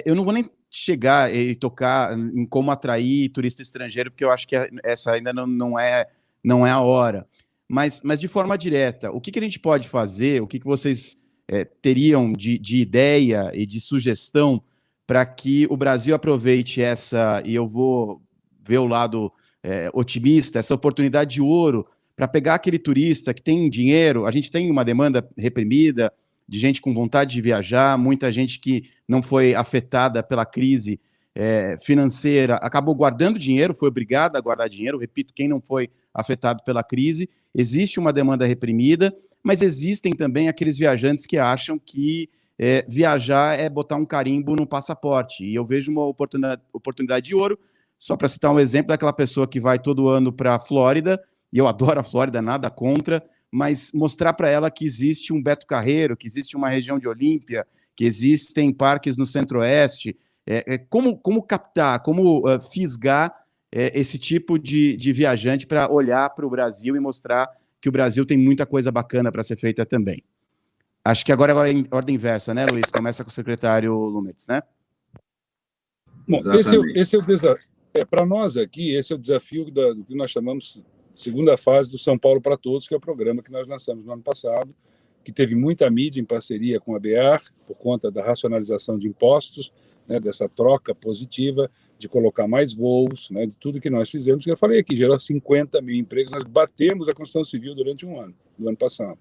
[SPEAKER 3] Eu não vou nem chegar e tocar em como atrair turista estrangeiro, porque eu acho que essa ainda não é a hora. Mas de forma direta, o que a gente pode fazer, o que vocês teriam de ideia e de sugestão para que o Brasil aproveite e eu vou ver o lado otimista, essa oportunidade de ouro para pegar aquele turista que tem dinheiro. A gente tem uma demanda reprimida de gente com vontade de viajar, muita gente que não foi afetada pela crise financeira, acabou guardando dinheiro, foi obrigada a guardar dinheiro. Repito, quem não foi afetado pela crise, existe uma demanda reprimida, mas existem também aqueles viajantes que acham que viajar é botar um carimbo no passaporte. E eu vejo uma oportunidade de ouro, só para citar um exemplo, daquela pessoa que vai todo ano para a Flórida, e eu adoro a Flórida, nada contra, mas mostrar para ela que existe um Beto Carreiro, que existe uma região de Olímpia, que existem parques no Centro-Oeste. Como captar, como fisgar esse tipo de viajante para olhar para o Brasil e mostrar que o Brasil tem muita coisa bacana para ser feita também. Acho que agora é em ordem inversa, né, Luiz? Começa com o secretário Lumetz, né?
[SPEAKER 7] Bom, esse é o desafio. Para nós aqui, esse é o desafio do que nós chamamos segunda fase do São Paulo para Todos, que é o programa que nós lançamos no ano passado, que teve muita mídia em parceria com a BEAR, por conta da racionalização de impostos, né, dessa troca positiva, de colocar mais voos, né, de tudo que nós fizemos, que eu falei aqui, gerou 50 mil empregos, nós batemos a construção civil durante um ano, do ano passado.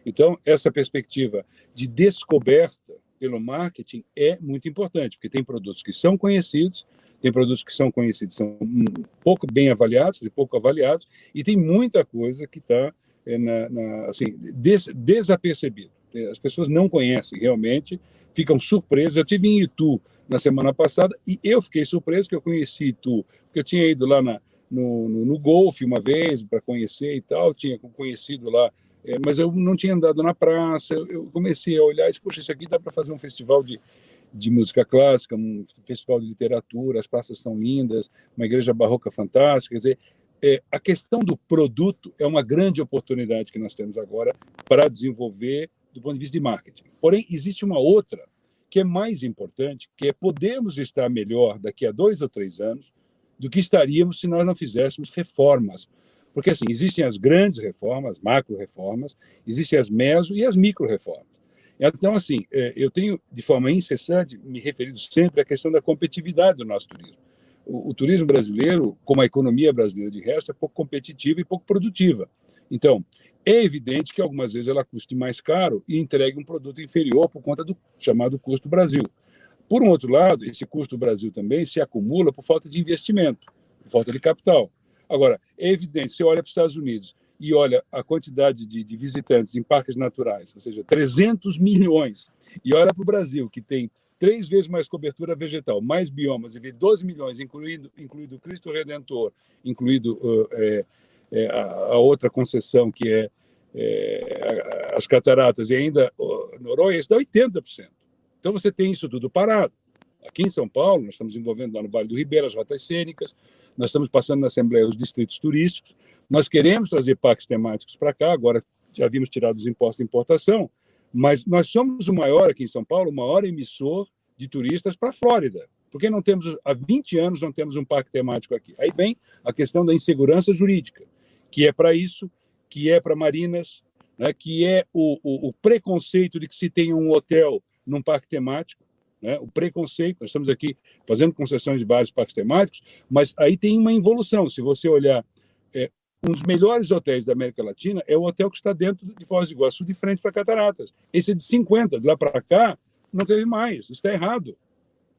[SPEAKER 7] Então, essa perspectiva de descoberta pelo marketing é muito importante, porque tem produtos que são conhecidos, são pouco bem avaliados e pouco avaliados, e tem muita coisa que está assim, desapercebida. As pessoas não conhecem realmente, ficam surpresas. Eu estive em Itu na semana passada e eu fiquei surpreso que eu conheci Itu, porque eu tinha ido lá no Golfe uma vez para conhecer e tal, tinha conhecido lá, mas eu não tinha andado na praça. Eu comecei a olhar e disse, poxa, isso aqui dá para fazer um festival de música clássica, um festival de literatura, as praças são lindas, uma igreja barroca fantástica. Quer dizer, a questão do produto é uma grande oportunidade que nós temos agora para desenvolver do ponto de vista de marketing. Porém, existe uma outra que é mais importante, que é podermos estar melhor daqui a 2 ou 3 anos do que estaríamos se nós não fizéssemos reformas. Porque, assim, existem as grandes reformas, macro-reformas, existem as meso e as micro-reformas. Então, assim, eu tenho, de forma incessante, me referido sempre à questão da competitividade do nosso turismo. O turismo brasileiro, como a economia brasileira de resto, é pouco competitiva e pouco produtiva. Então, é evidente que algumas vezes ela custe mais caro e entregue um produto inferior por conta do chamado custo Brasil. Por um outro lado, esse custo Brasil também se acumula por falta de investimento, por falta de capital. Agora, é evidente, você olha para os Estados Unidos e olha a quantidade de visitantes em parques naturais, ou seja, 300 milhões, e olha para o Brasil, que tem 3 vezes mais cobertura vegetal, mais biomas, e vê 12 milhões, incluído o Cristo Redentor, incluído a outra concessão, que é as cataratas, e ainda Noronha, isso dá 80%. Então, você tem isso tudo parado. Aqui em São Paulo, nós estamos envolvendo lá no Vale do Ribeira as rotas cênicas, nós estamos passando na Assembleia os distritos turísticos, nós queremos trazer parques temáticos para cá, agora já havíamos tirado os impostos de importação, mas nós somos o maior aqui em São Paulo, o maior emissor de turistas para a Flórida, porque não temos, há 20 anos não temos um parque temático aqui. Aí vem a questão da insegurança jurídica, que é para isso, que é para marinas, né, que é o preconceito de que se tenha um hotel num parque temático, né, o preconceito. Nós estamos aqui fazendo concessões de vários parques temáticos, mas aí tem uma involução. Se você olhar, um dos melhores hotéis da América Latina é o hotel que está dentro de Foz do Iguaçu, de frente para Cataratas. Esse é de 50, de lá para cá, não teve mais. Isso está errado.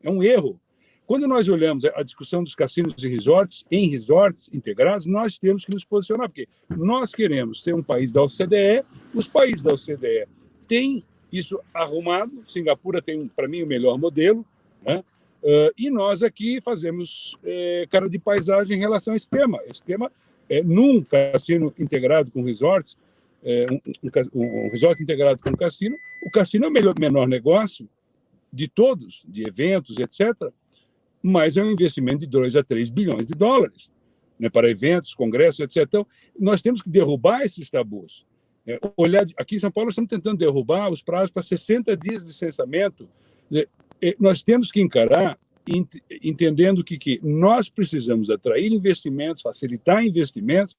[SPEAKER 7] É um erro. Quando nós olhamos a discussão dos cassinos e resorts, em resorts integrados, nós temos que nos posicionar, porque nós queremos ser um país da OCDE, os países da OCDE têm isso arrumado, Singapura tem, para mim, o melhor modelo, né? E nós aqui fazemos cara de paisagem em relação a esse tema. Esse tema num cassino integrado com resorts, um resort integrado com um cassino, o cassino é o menor negócio de todos, de eventos, etc., mas é um investimento de 2 a 3 bilhões de dólares, né, para eventos, congressos, etc. Então, nós temos que derrubar esses tabus. Aqui em São Paulo, nós estamos tentando derrubar os prazos para 60 dias de licenciamento. Nós temos que encarar, entendendo que nós precisamos atrair investimentos, facilitar investimentos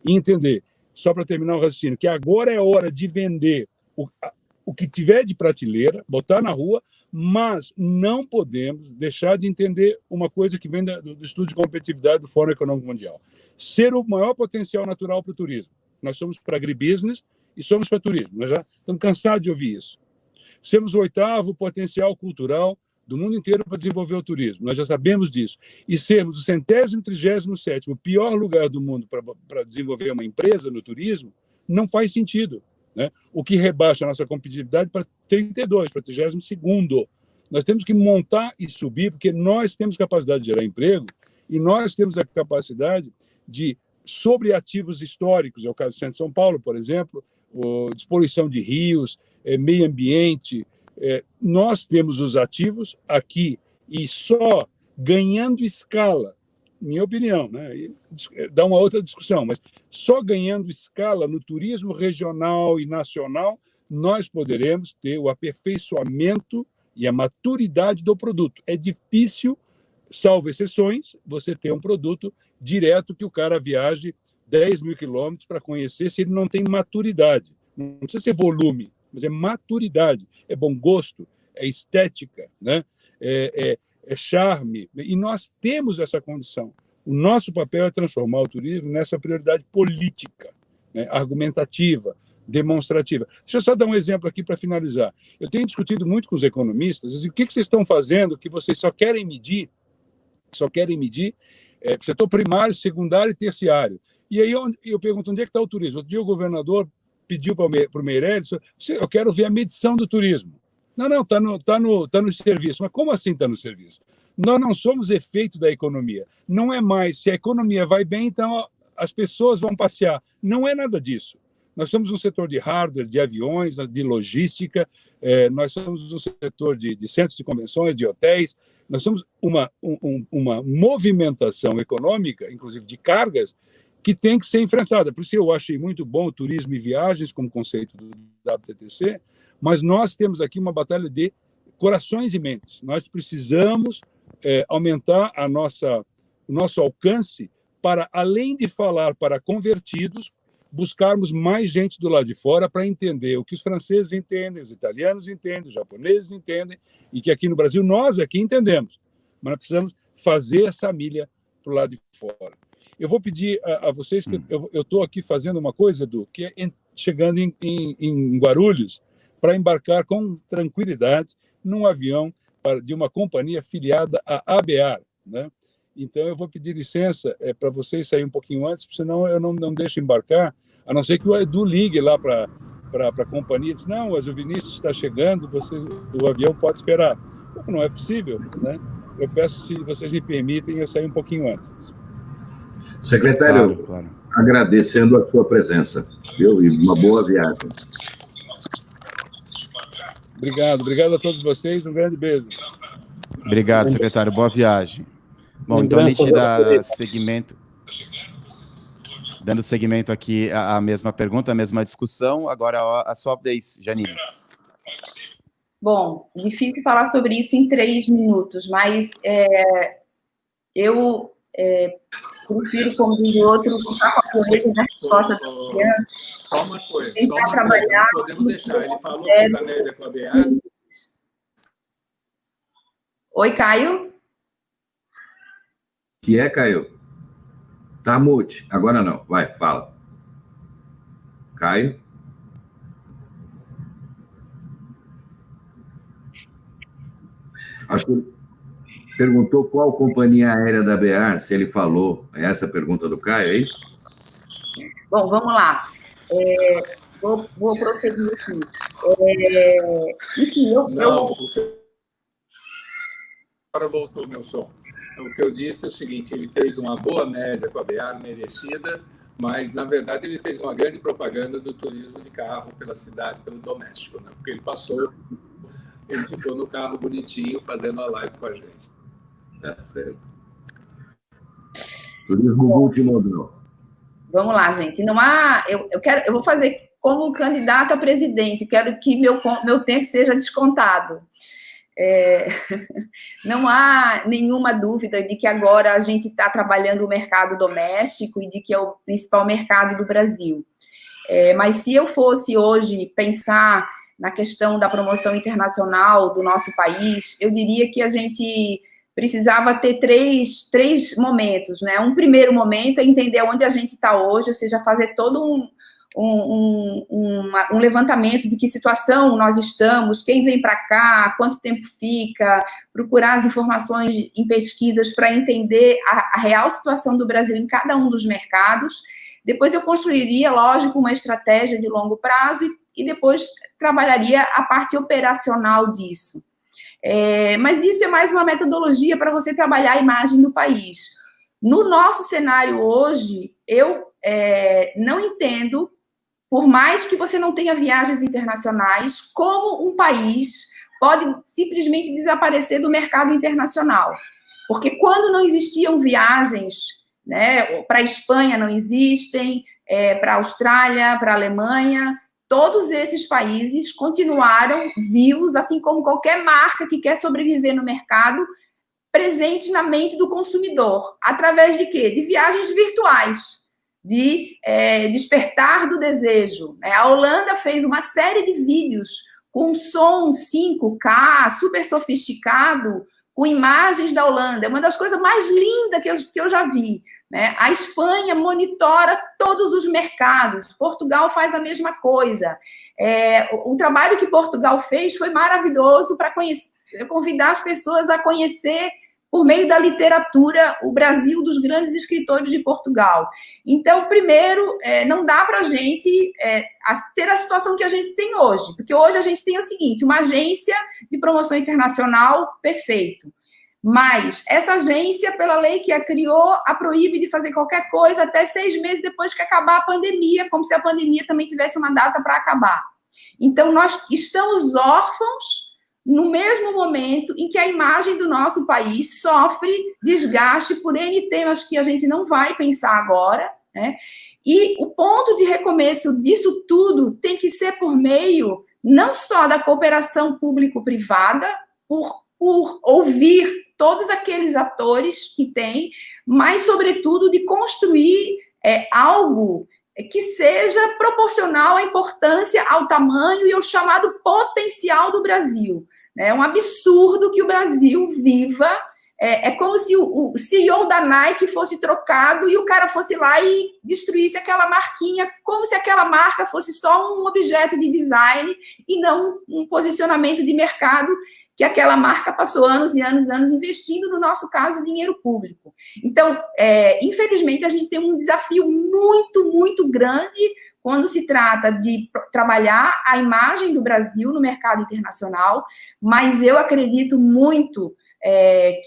[SPEAKER 7] e entender, só para terminar o raciocínio, que agora é hora de vender o que tiver de prateleira, botar na rua, mas não podemos deixar de entender uma coisa que vem do estudo de competitividade do Fórum Econômico Mundial. Ser o maior potencial natural para o turismo. Nós somos para agribusiness e somos para turismo. Nós já estamos cansados de ouvir isso. Sermos o 8º potencial cultural do mundo inteiro para desenvolver o turismo. Nós já sabemos disso. E sermos o 137º pior lugar do mundo para desenvolver uma empresa no turismo não faz sentido, né? O que rebaixa a nossa competitividade para 32, para 32º. Nós temos que montar e subir, porque nós temos capacidade de gerar emprego e nós temos a capacidade de, sobre ativos históricos, é o caso do Centro de São Paulo, por exemplo, despoluição de rios, meio ambiente, nós temos os ativos aqui e só ganhando escala, minha opinião, né? E dá uma outra discussão, mas só ganhando escala no turismo regional e nacional, nós poderemos ter o aperfeiçoamento e a maturidade do produto. É difícil, salvo exceções, você ter um produto direto que o cara viaje 10 mil quilômetros para conhecer se ele não tem maturidade. Não precisa ser volume, mas é maturidade, é bom gosto, é estética, né? é charme. E nós temos essa condição. O nosso papel é transformar o turismo nessa prioridade política, né? Argumentativa, demonstrativa. Deixa eu só dar um exemplo aqui para finalizar. Eu tenho discutido muito com os economistas, assim, o que vocês estão fazendo que vocês só querem medir setor primário, secundário e terciário. E aí eu pergunto, onde é que está o turismo? Outro dia o governador pediu para o Meirelles, eu quero ver a medição do turismo. Não, está no serviço. Mas como assim está no serviço? Nós não somos efeito da economia. Não é mais, se a economia vai bem, então as pessoas vão passear. Não é nada disso. Nós somos um setor de hardware, de aviões, de logística, nós somos um setor de centros de convenções, de hotéis, nós somos uma movimentação econômica, inclusive de cargas, que tem que ser enfrentada. Por isso eu achei muito bom o turismo e viagens como conceito do WTTC, mas nós temos aqui uma batalha de corações e mentes. Nós precisamos aumentar o nosso alcance para, além de falar para convertidos, buscarmos mais gente do lado de fora para entender o que os franceses entendem, os italianos entendem, os japoneses entendem, e que aqui no Brasil nós aqui entendemos. Mas nós precisamos fazer essa milha para o lado de fora. Eu vou pedir a vocês que eu estou aqui fazendo uma coisa, Edu, que é chegando em Guarulhos para embarcar com tranquilidade num avião de uma companhia filiada à ABAR, né? Então, eu vou pedir licença para vocês saírem um pouquinho antes, senão eu não deixo embarcar, a não ser que o Edu ligue lá para a companhia e diz, não, mas o Vinícius está chegando, o avião pode esperar. Não é possível, né? Eu peço, se vocês me permitem, eu sair um pouquinho antes.
[SPEAKER 2] Secretário, claro. Agradecendo a sua presença, viu? E uma boa viagem.
[SPEAKER 7] Obrigado a todos vocês, um grande beijo.
[SPEAKER 3] Obrigado, secretário, boa viagem. Bom, então a gente dá seguimento, dando seguimento aqui à mesma pergunta, à mesma discussão. Agora a sua vez, Janine.
[SPEAKER 6] Bom, difícil falar sobre isso em 3 minutos, mas eu prefiro, como diz o outro, ficar com a colheita da resposta da criança.
[SPEAKER 4] Só uma coisa,
[SPEAKER 6] trabalhar.
[SPEAKER 4] Não podemos deixar. Ele falou que fez a média com a BA.
[SPEAKER 6] Oi, Caio?
[SPEAKER 2] Que é, Caio? Tá mute. Agora não. Vai, fala. Caio? Acho que perguntou qual companhia aérea da BEAR, se ele falou. É essa a pergunta do Caio, é isso?
[SPEAKER 6] Bom, vamos lá. Vou prosseguir aqui. Enfim,
[SPEAKER 4] Agora voltou o meu som. O que eu disse é o seguinte, ele fez uma boa média com a BEAR, merecida, mas, na verdade, ele fez uma grande propaganda do turismo de carro pela cidade, pelo doméstico, né? Porque ele ficou no carro bonitinho, fazendo a live com a gente.
[SPEAKER 2] Certo. Turismo multimodal.
[SPEAKER 6] Vamos lá, gente. Não há... Eu vou fazer como candidato a presidente, quero que meu tempo seja descontado. Não há nenhuma dúvida de que agora a gente está trabalhando o mercado doméstico e de que é o principal mercado do Brasil. Mas se eu fosse hoje pensar na questão da promoção internacional do nosso país, eu diria que a gente precisava ter três momentos, né? Um primeiro momento é entender onde a gente está hoje, ou seja, fazer todo um levantamento de que situação nós estamos, quem vem para cá, quanto tempo fica, procurar as informações em pesquisas para entender a real situação do Brasil em cada um dos mercados. Depois eu construiria, lógico, uma estratégia de longo prazo e depois trabalharia a parte operacional disso. Mas isso é mais uma metodologia para você trabalhar a imagem do país. No nosso cenário hoje, eu não entendo, por mais que você não tenha viagens internacionais, como um país pode simplesmente desaparecer do mercado internacional. Porque quando não existiam viagens, né, para a Espanha não existem, para a Austrália, para a Alemanha, todos esses países continuaram vivos, assim como qualquer marca que quer sobreviver no mercado, presente na mente do consumidor. Através de quê? De viagens virtuais, de despertar do desejo. A Holanda fez uma série de vídeos com som 5K, super sofisticado, com imagens da Holanda. É uma das coisas mais lindas que eu já vi. A Espanha monitora todos os mercados. Portugal faz a mesma coisa. O trabalho que Portugal fez foi maravilhoso para convidar as pessoas a conhecer, por meio da literatura, o Brasil dos grandes escritores de Portugal. Então, primeiro, não dá para a gente ter a situação que a gente tem hoje, porque hoje a gente tem o seguinte, uma agência de promoção internacional, perfeito, mas essa agência, pela lei que a criou, a proíbe de fazer qualquer coisa até 6 meses depois que acabar a pandemia, como se a pandemia também tivesse uma data para acabar. Então, nós estamos órfãos no mesmo momento em que a imagem do nosso país sofre desgaste por N temas que a gente não vai pensar agora, né? E o ponto de recomeço disso tudo tem que ser por meio não só da cooperação público-privada, por ouvir todos aqueles atores que tem, mas, sobretudo, de construir algo que seja proporcional à importância, ao tamanho e ao chamado potencial do Brasil. É um absurdo que o Brasil viva, é como se o CEO da Nike fosse trocado e o cara fosse lá e destruísse aquela marquinha, como se aquela marca fosse só um objeto de design e não um posicionamento de mercado que aquela marca passou anos e anos e anos investindo, no nosso caso, dinheiro público. Então, infelizmente, a gente tem um desafio muito, muito grande quando se trata de trabalhar a imagem do Brasil no mercado internacional, mas eu acredito muito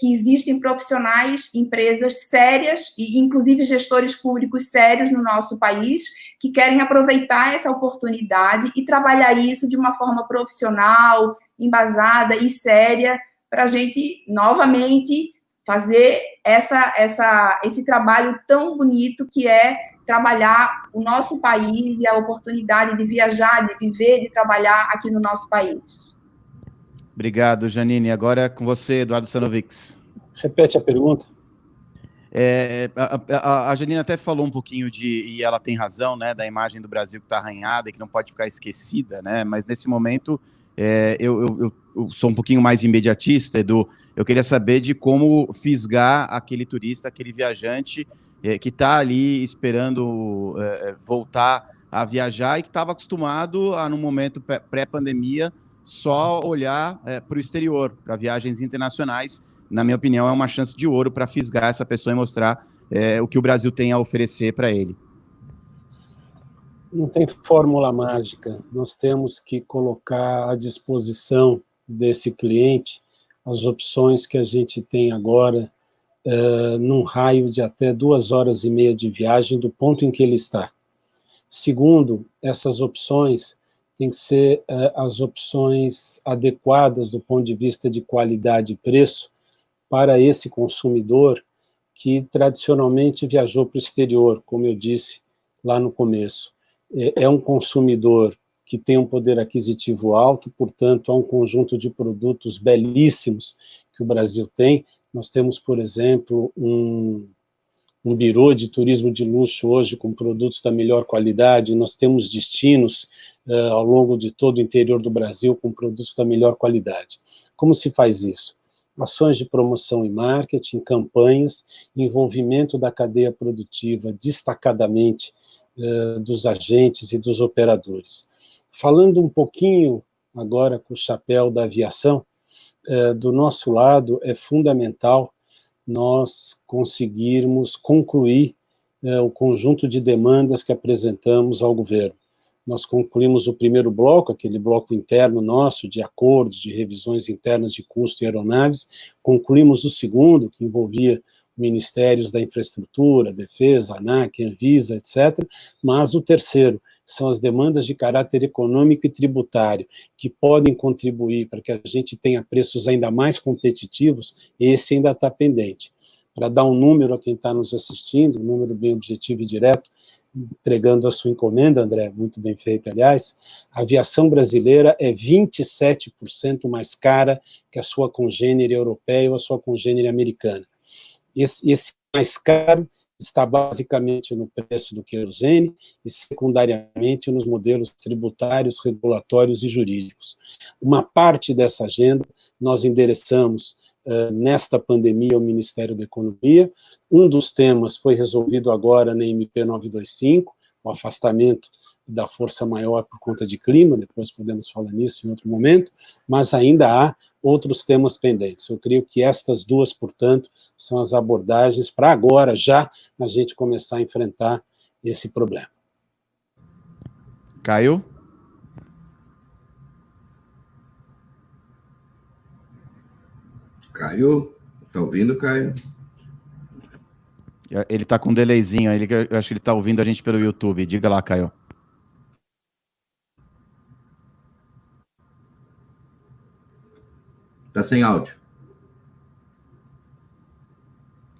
[SPEAKER 6] que existem profissionais, empresas sérias, e inclusive gestores públicos sérios no nosso país, que querem aproveitar essa oportunidade e trabalhar isso de uma forma profissional, embasada e séria, para a gente, novamente, fazer esse trabalho tão bonito que é trabalhar o nosso país e a oportunidade de viajar, de viver, de trabalhar aqui no nosso país.
[SPEAKER 3] Obrigado, Janine. Agora é com você, Eduardo Sanovics.
[SPEAKER 5] Repete a pergunta.
[SPEAKER 3] A Janine até falou um pouquinho e ela tem razão, né, da imagem do Brasil que está arranhada e que não pode ficar esquecida, né, mas nesse momento eu sou um pouquinho mais imediatista, Edu. Eu queria saber de como fisgar aquele turista, aquele viajante que está ali esperando voltar a viajar e que estava acostumado a, no momento pré-pandemia, só olhar para o exterior, para viagens internacionais. Na minha opinião, é uma chance de ouro para fisgar essa pessoa e mostrar o que o Brasil tem a oferecer para ele.
[SPEAKER 5] Não tem fórmula mágica. Nós temos que colocar à disposição desse cliente as opções que a gente tem agora, num raio de até 2h30 de viagem do ponto em que ele está. Segundo, essas opções têm que ser as opções adequadas do ponto de vista de qualidade e preço para esse consumidor que tradicionalmente viajou para o exterior, como eu disse lá no começo. É um consumidor que tem um poder aquisitivo alto, portanto, há um conjunto de produtos belíssimos que o Brasil tem. Nós temos, por exemplo, um birô de turismo de luxo hoje com produtos da melhor qualidade, nós temos destinos ao longo de todo o interior do Brasil com produtos da melhor qualidade. Como se faz isso? Ações de promoção e marketing, campanhas, envolvimento da cadeia produtiva destacadamente dos agentes e dos operadores. Falando um pouquinho agora com o chapéu da aviação, do nosso lado é fundamental nós conseguirmos concluir o conjunto de demandas que apresentamos ao governo. Nós concluímos o primeiro bloco, aquele bloco interno nosso, de acordos, de revisões internas de custo e aeronaves, concluímos o segundo, que envolvia ministérios da infraestrutura, defesa, ANAC, Anvisa, etc., mas o terceiro, são as demandas de caráter econômico e tributário, que podem contribuir para que a gente tenha preços ainda mais competitivos, esse ainda está pendente. Para dar um número a quem está nos assistindo, um número bem objetivo e direto, entregando a sua encomenda, André, muito bem feito, aliás, a aviação brasileira é 27% mais cara que a sua congênere europeia ou a sua congênere americana. Esse mais caro está basicamente no preço do querosene e secundariamente nos modelos tributários, regulatórios e jurídicos. Uma parte dessa agenda nós endereçamos nesta pandemia ao Ministério da Economia. Um dos temas foi resolvido agora na MP 925, o afastamento da força maior por conta de clima, depois podemos falar nisso em outro momento, mas ainda há outros temas pendentes. Eu creio que estas duas, portanto, são as abordagens para agora, já, a gente começar a enfrentar esse problema.
[SPEAKER 3] Caio?
[SPEAKER 2] Caio? Está ouvindo, Caio?
[SPEAKER 3] Ele está com um delayzinho, eu acho que ele está ouvindo a gente pelo YouTube. Diga lá, Caio.
[SPEAKER 2] Está sem áudio.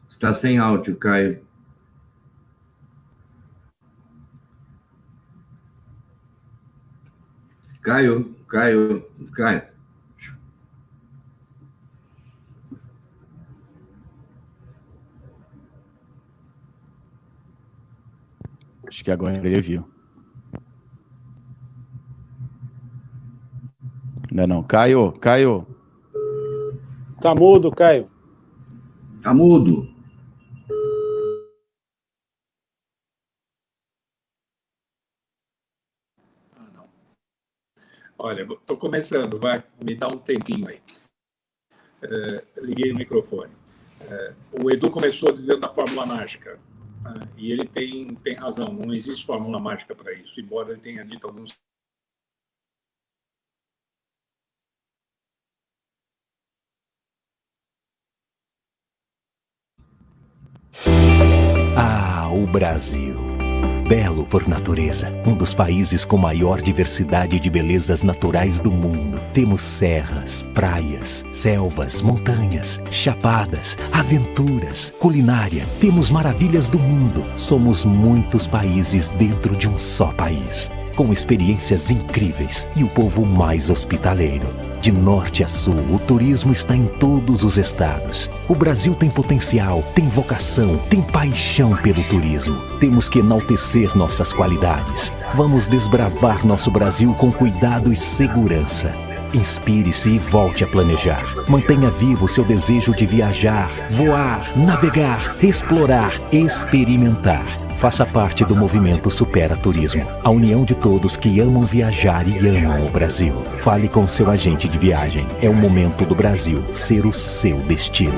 [SPEAKER 2] Está sem áudio, Caio. Caio.
[SPEAKER 3] Acho que agora ele viu. Não. Caio.
[SPEAKER 5] Tá mudo, Caio.
[SPEAKER 2] Tá mudo.
[SPEAKER 4] Não. Olha, estou começando, vai me dar um tempinho aí. Liguei o microfone. O Edu começou dizendo da fórmula mágica, e ele tem razão, não existe fórmula mágica para isso, embora ele tenha dito alguns.
[SPEAKER 1] Ah, o Brasil. Belo por natureza, um dos países com maior diversidade de belezas naturais do mundo. Temos serras, praias, selvas, montanhas, chapadas, aventuras, culinária. Temos maravilhas do mundo. Somos muitos países dentro de um só país, com experiências incríveis e o povo mais hospitaleiro. De norte a sul, o turismo está em todos os estados. O Brasil tem potencial, tem vocação, tem paixão pelo turismo. Temos que enaltecer nossas qualidades. Vamos desbravar nosso Brasil com cuidado e segurança. Inspire-se e volte a planejar. Mantenha vivo seu desejo de viajar, voar, navegar, explorar, experimentar. Faça parte do movimento Supera Turismo, a união de todos que amam viajar e amam o Brasil. Fale com seu agente de viagem. É o momento do Brasil ser o seu destino.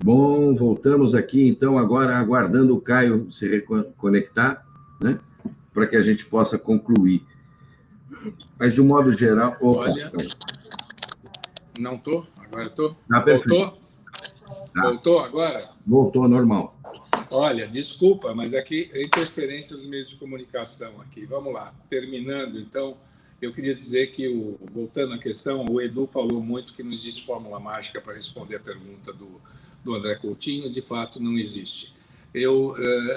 [SPEAKER 2] Bom, voltamos aqui, então, agora aguardando o Caio se reconectar, né? Para que a gente possa concluir. Mas, de um modo geral...
[SPEAKER 4] Olha, não estou? Agora estou?
[SPEAKER 2] Voltou?
[SPEAKER 4] Voltou agora?
[SPEAKER 2] Voltou normal.
[SPEAKER 4] Olha, desculpa, mas aqui interferência dos meios de comunicação aqui. Vamos lá, terminando, então, eu queria dizer que, voltando à questão, o Edu falou muito que não existe fórmula mágica para responder a pergunta do André Coutinho, de fato não existe.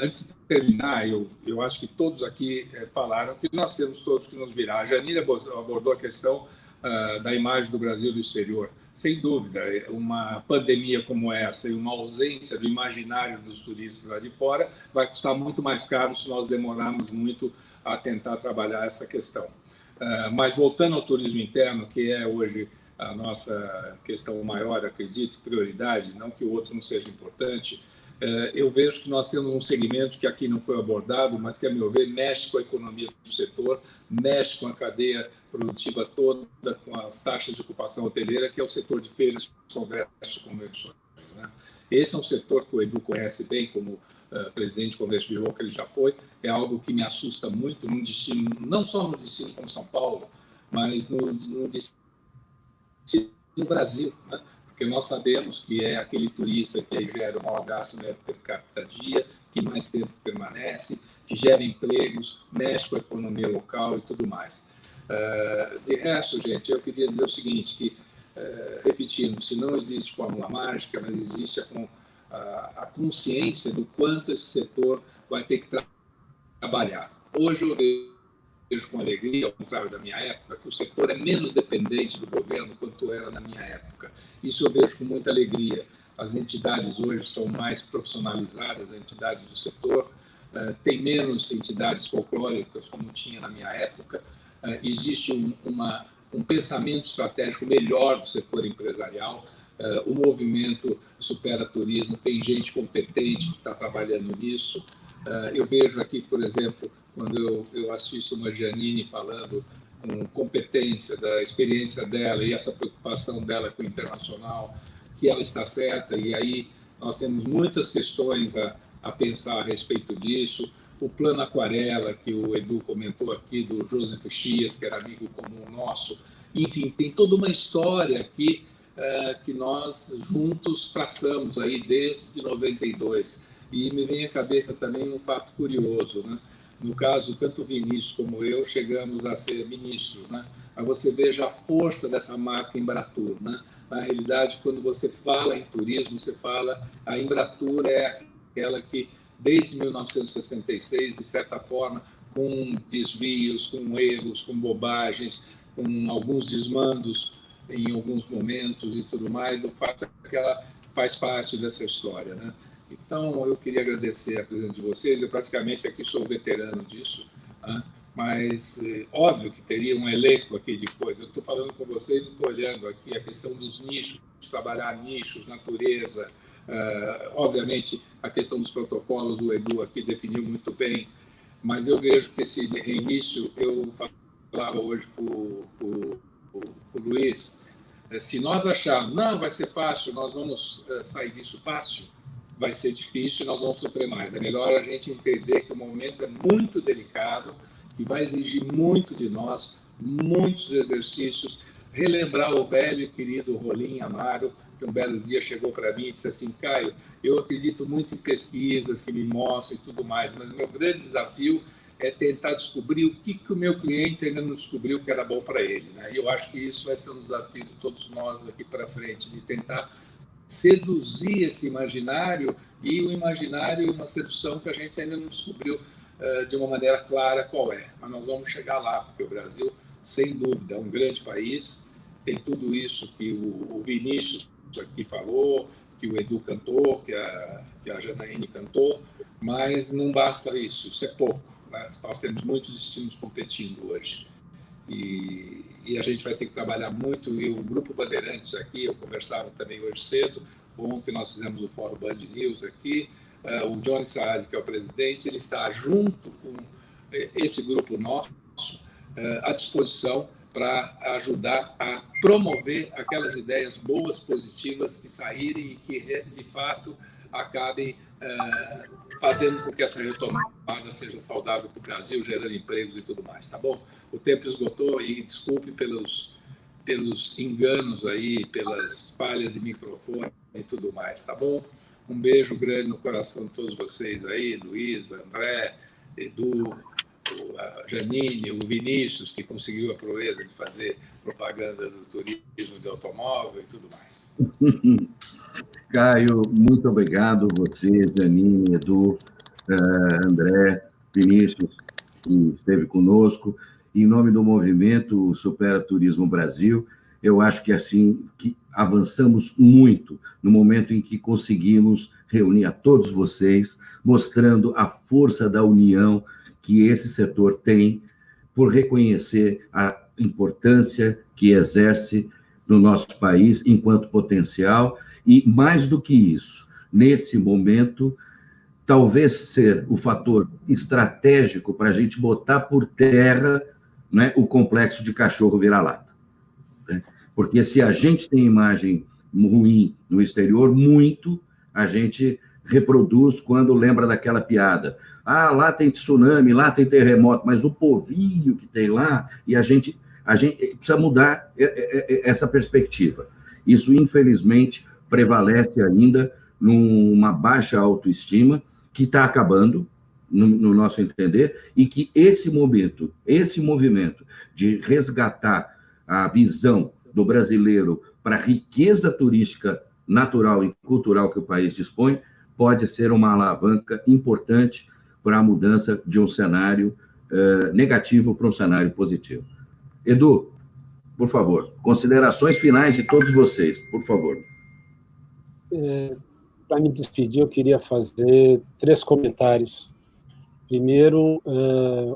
[SPEAKER 4] Antes de terminar, eu acho que todos aqui falaram que nós temos todos que nos virar. A Janine abordou a questão da imagem do Brasil do exterior. Sem dúvida, uma pandemia como essa e uma ausência do imaginário dos turistas lá de fora vai custar muito mais caro se nós demorarmos muito a tentar trabalhar essa questão. Mas voltando ao turismo interno, que é hoje a nossa questão maior, acredito, prioridade, não que o outro não seja importante, eu vejo que nós temos um segmento que aqui não foi abordado, mas que, a meu ver, mexe com a economia do setor, mexe com a cadeia produtiva toda, com as taxas de ocupação hoteleira, que é o setor de feiras, congressos e convenções, né? Esse é um setor que o Edu conhece bem, como presidente do Congresso de Rio, que ele já foi, é algo que me assusta muito, num destino, não só no destino como São Paulo, mas no destino do Brasil, né? Porque nós sabemos que é aquele turista que aí gera o maior gasto per capita dia, que mais tempo permanece, que gera empregos, mexe com a economia local e tudo mais. De resto, gente, eu queria dizer o seguinte, que, repetindo, se não existe fórmula mágica, mas existe a consciência do quanto esse setor vai ter que trabalhar. Hoje eu vejo com alegria, ao contrário da minha época, que o setor é menos dependente do governo quanto era na minha época. Isso eu vejo com muita alegria. As entidades hoje são mais profissionalizadas, as entidades do setor, tem menos entidades folclóricas como tinha na minha época. Existe um pensamento estratégico melhor do setor empresarial. O movimento Supera Turismo tem gente competente que está trabalhando nisso. Eu vejo aqui, por exemplo, quando eu assisto uma Janine falando com competência da experiência dela e essa preocupação dela com o internacional, que ela está certa, e aí nós temos muitas questões a pensar a respeito disso. O Plano Aquarela, que o Edu comentou aqui, do Joseph Chias, que era amigo comum nosso. Enfim, tem toda uma história aqui que nós juntos traçamos aí desde 92. E me vem à cabeça também um fato curioso, né? No caso, tanto o Vinícius como eu chegamos a ser ministros, né? Mas você veja a força dessa marca Embratur, né? Na realidade, quando você fala em turismo, você fala... A Embratur é aquela que, desde 1966, de certa forma, com desvios, com erros, com bobagens, com alguns desmandos em alguns momentos e tudo mais, o fato é que ela faz parte dessa história, né? Então, eu queria agradecer a presença de vocês. Eu praticamente aqui sou veterano disso, né? Mas óbvio que teria um elenco aqui de coisa. Eu estou falando com vocês e estou olhando aqui a questão dos nichos, trabalhar nichos, natureza. Obviamente, a questão dos protocolos, o Edu aqui definiu muito bem, mas eu vejo que esse reinício, eu falava hoje com o Luiz, se nós acharmos, não, vai ser fácil, nós vamos sair disso fácil, vai ser difícil e nós vamos sofrer mais. É melhor a gente entender que o momento é muito delicado, que vai exigir muito de nós, muitos exercícios, relembrar o velho e querido Rolim Amaro, que um belo dia chegou para mim e disse assim: Caio, eu acredito muito em pesquisas que me mostram e tudo mais, mas o meu grande desafio é tentar descobrir o que o meu cliente ainda não descobriu que era bom para ele, né? E eu acho que isso vai ser um desafio de todos nós daqui para frente, de tentar seduzir esse imaginário, e o imaginário é uma sedução que a gente ainda não descobriu de uma maneira clara qual é. Mas nós vamos chegar lá, porque o Brasil, sem dúvida, é um grande país, tem tudo isso que o Vinícius aqui falou, que o Edu cantou, que a Janaíne cantou, mas não basta isso, isso é pouco, né? Nós temos muitos destinos competindo hoje. E a gente vai ter que trabalhar muito, e o Grupo Bandeirantes aqui, eu conversava também hoje cedo, ontem nós fizemos o Fórum Band News aqui, o Johnny Saad, que é o presidente, ele está junto com esse grupo nosso, à disposição para ajudar a promover aquelas ideias boas, positivas, que saírem e que, de fato, acabem fazendo com que essa retomada seja saudável para o Brasil, gerando empregos e tudo mais, tá bom? O tempo esgotou e desculpe pelos enganos aí, pelas falhas de microfone e tudo mais, tá bom? Um beijo grande no coração de todos vocês aí, Luiz, André, Edu, a Janine, o Vinícius, que conseguiu a proeza de fazer propaganda do turismo de automóvel e tudo mais.
[SPEAKER 2] Caio, muito obrigado, você, Janine, Edu, André, Vinícius, que esteve conosco. Em nome do movimento Supera Turismo Brasil, eu acho que assim que avançamos muito no momento em que conseguimos reunir a todos vocês, mostrando a força da união que esse setor tem, por reconhecer a importância que exerce no nosso país enquanto potencial, e mais do que isso, nesse momento, talvez ser o fator estratégico para a gente botar por terra, né, o complexo de cachorro vira-lata. Né? Porque se a gente tem imagem ruim no exterior, muito a gente reproduz quando lembra daquela piada. Ah, lá tem tsunami, lá tem terremoto, mas o povinho que tem lá, e a gente precisa mudar essa perspectiva. Isso, infelizmente, prevalece ainda numa baixa autoestima que está acabando, no nosso entender, e que esse movimento de resgatar a visão do brasileiro para a riqueza turística natural e cultural que o país dispõe, pode ser uma alavanca importante para a mudança de um cenário negativo para um cenário positivo. Edu, por favor, considerações finais de todos vocês, por favor.
[SPEAKER 5] Para me despedir, eu queria fazer 3 comentários. Primeiro,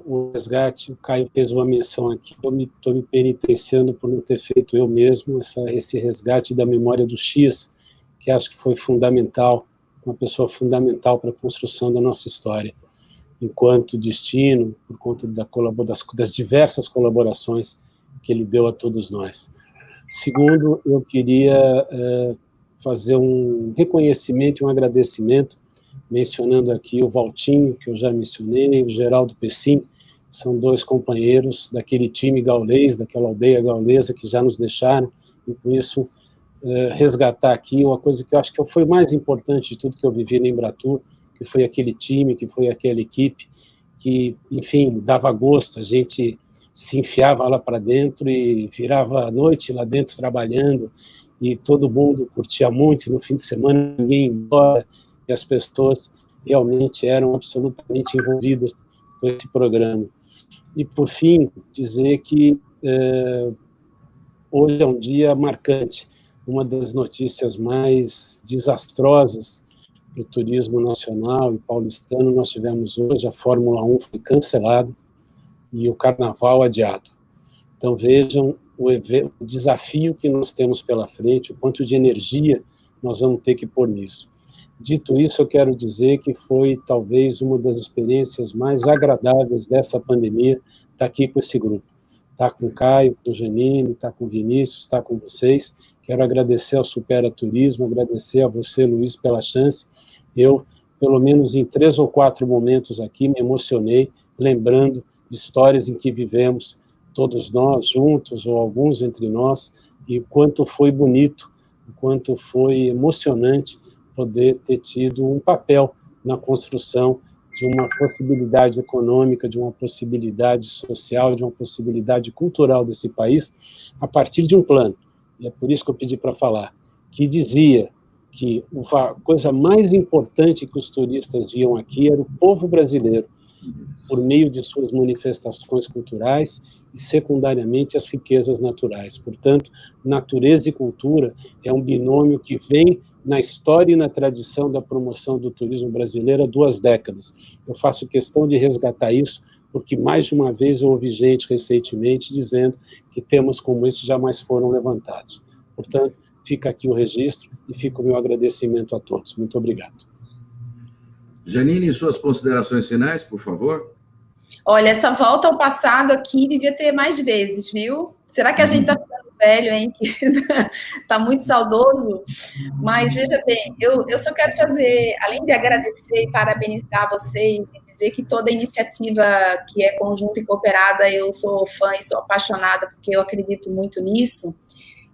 [SPEAKER 5] o resgate, o Caio fez uma menção aqui, eu estou me penitenciando por não ter feito eu mesmo esse resgate da memória do X, que acho que foi fundamental, uma pessoa fundamental para a construção da nossa história, enquanto destino, por conta das diversas colaborações que ele deu a todos nós. Segundo, eu queria fazer um reconhecimento e um agradecimento, mencionando aqui o Valtinho, que eu já mencionei, o Geraldo Pessim, são 2 companheiros daquele time gaulês, daquela aldeia gaulesa que já nos deixaram, e com isso resgatar aqui uma coisa que eu acho que foi mais importante de tudo que eu vivi na Embratur, que foi aquele time, que foi aquela equipe, que, enfim, dava gosto, a gente se enfiava lá para dentro e virava a noite lá dentro trabalhando, e todo mundo curtia muito, e no fim de semana ninguém ia embora, e as pessoas realmente eram absolutamente envolvidas com esse programa. E, por fim, dizer que hoje é um dia marcante. Uma das notícias mais desastrosas para o turismo nacional e paulistano nós tivemos hoje, a Fórmula 1 foi cancelada e o Carnaval adiado. Então, vejam o desafio que nós temos pela frente, o quanto de energia nós vamos ter que pôr nisso. Dito isso, eu quero dizer que foi talvez uma das experiências mais agradáveis dessa pandemia estar aqui com esse grupo. Estar com o Caio, com o Janine, estar com o Vinícius, estar com vocês. Quero agradecer ao Supera Turismo, agradecer a você, Luiz, pela chance. Eu, pelo menos em 3 ou 4 momentos aqui, me emocionei, lembrando de histórias em que vivemos, todos nós juntos, ou alguns entre nós, e o quanto foi bonito, o quanto foi emocionante poder ter tido um papel na construção de uma possibilidade econômica, de uma possibilidade social, de uma possibilidade cultural desse país, a partir de um plano, e é por isso que eu pedi para falar, que dizia que a coisa mais importante que os turistas viam aqui era o povo brasileiro, por meio de suas manifestações culturais e, secundariamente, as riquezas naturais. Portanto, natureza e cultura é um binômio que vem na história e na tradição da promoção do turismo brasileiro há 2 décadas. Eu faço questão de resgatar isso, porque mais de uma vez eu ouvi gente recentemente dizendo que temas como esse jamais foram levantados. Portanto, fica aqui o registro e fica o meu agradecimento a todos. Muito obrigado.
[SPEAKER 2] Janine, suas considerações finais, por favor?
[SPEAKER 6] Olha, essa volta ao passado aqui devia ter mais vezes, viu? Será que a gente está ficando velho, hein? Que está muito saudoso? Mas, veja bem, eu só quero fazer, além de agradecer e parabenizar vocês e dizer que toda iniciativa que é conjunta e cooperada, eu sou fã e sou apaixonada, porque eu acredito muito nisso,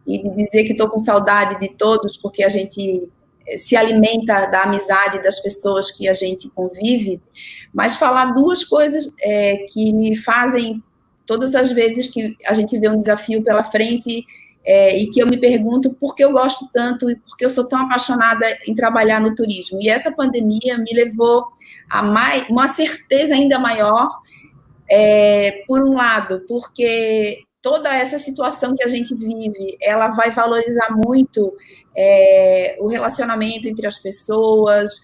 [SPEAKER 6] e de dizer que estou com saudade de todos, porque a gente se alimenta da amizade das pessoas que a gente convive, mas falar 2 coisas que me fazem, todas as vezes que a gente vê um desafio pela frente, e que eu me pergunto por que eu gosto tanto e por que eu sou tão apaixonada em trabalhar no turismo. E essa pandemia me levou a uma certeza ainda maior, por um lado, porque toda essa situação que a gente vive, ela vai valorizar muito o relacionamento entre as pessoas,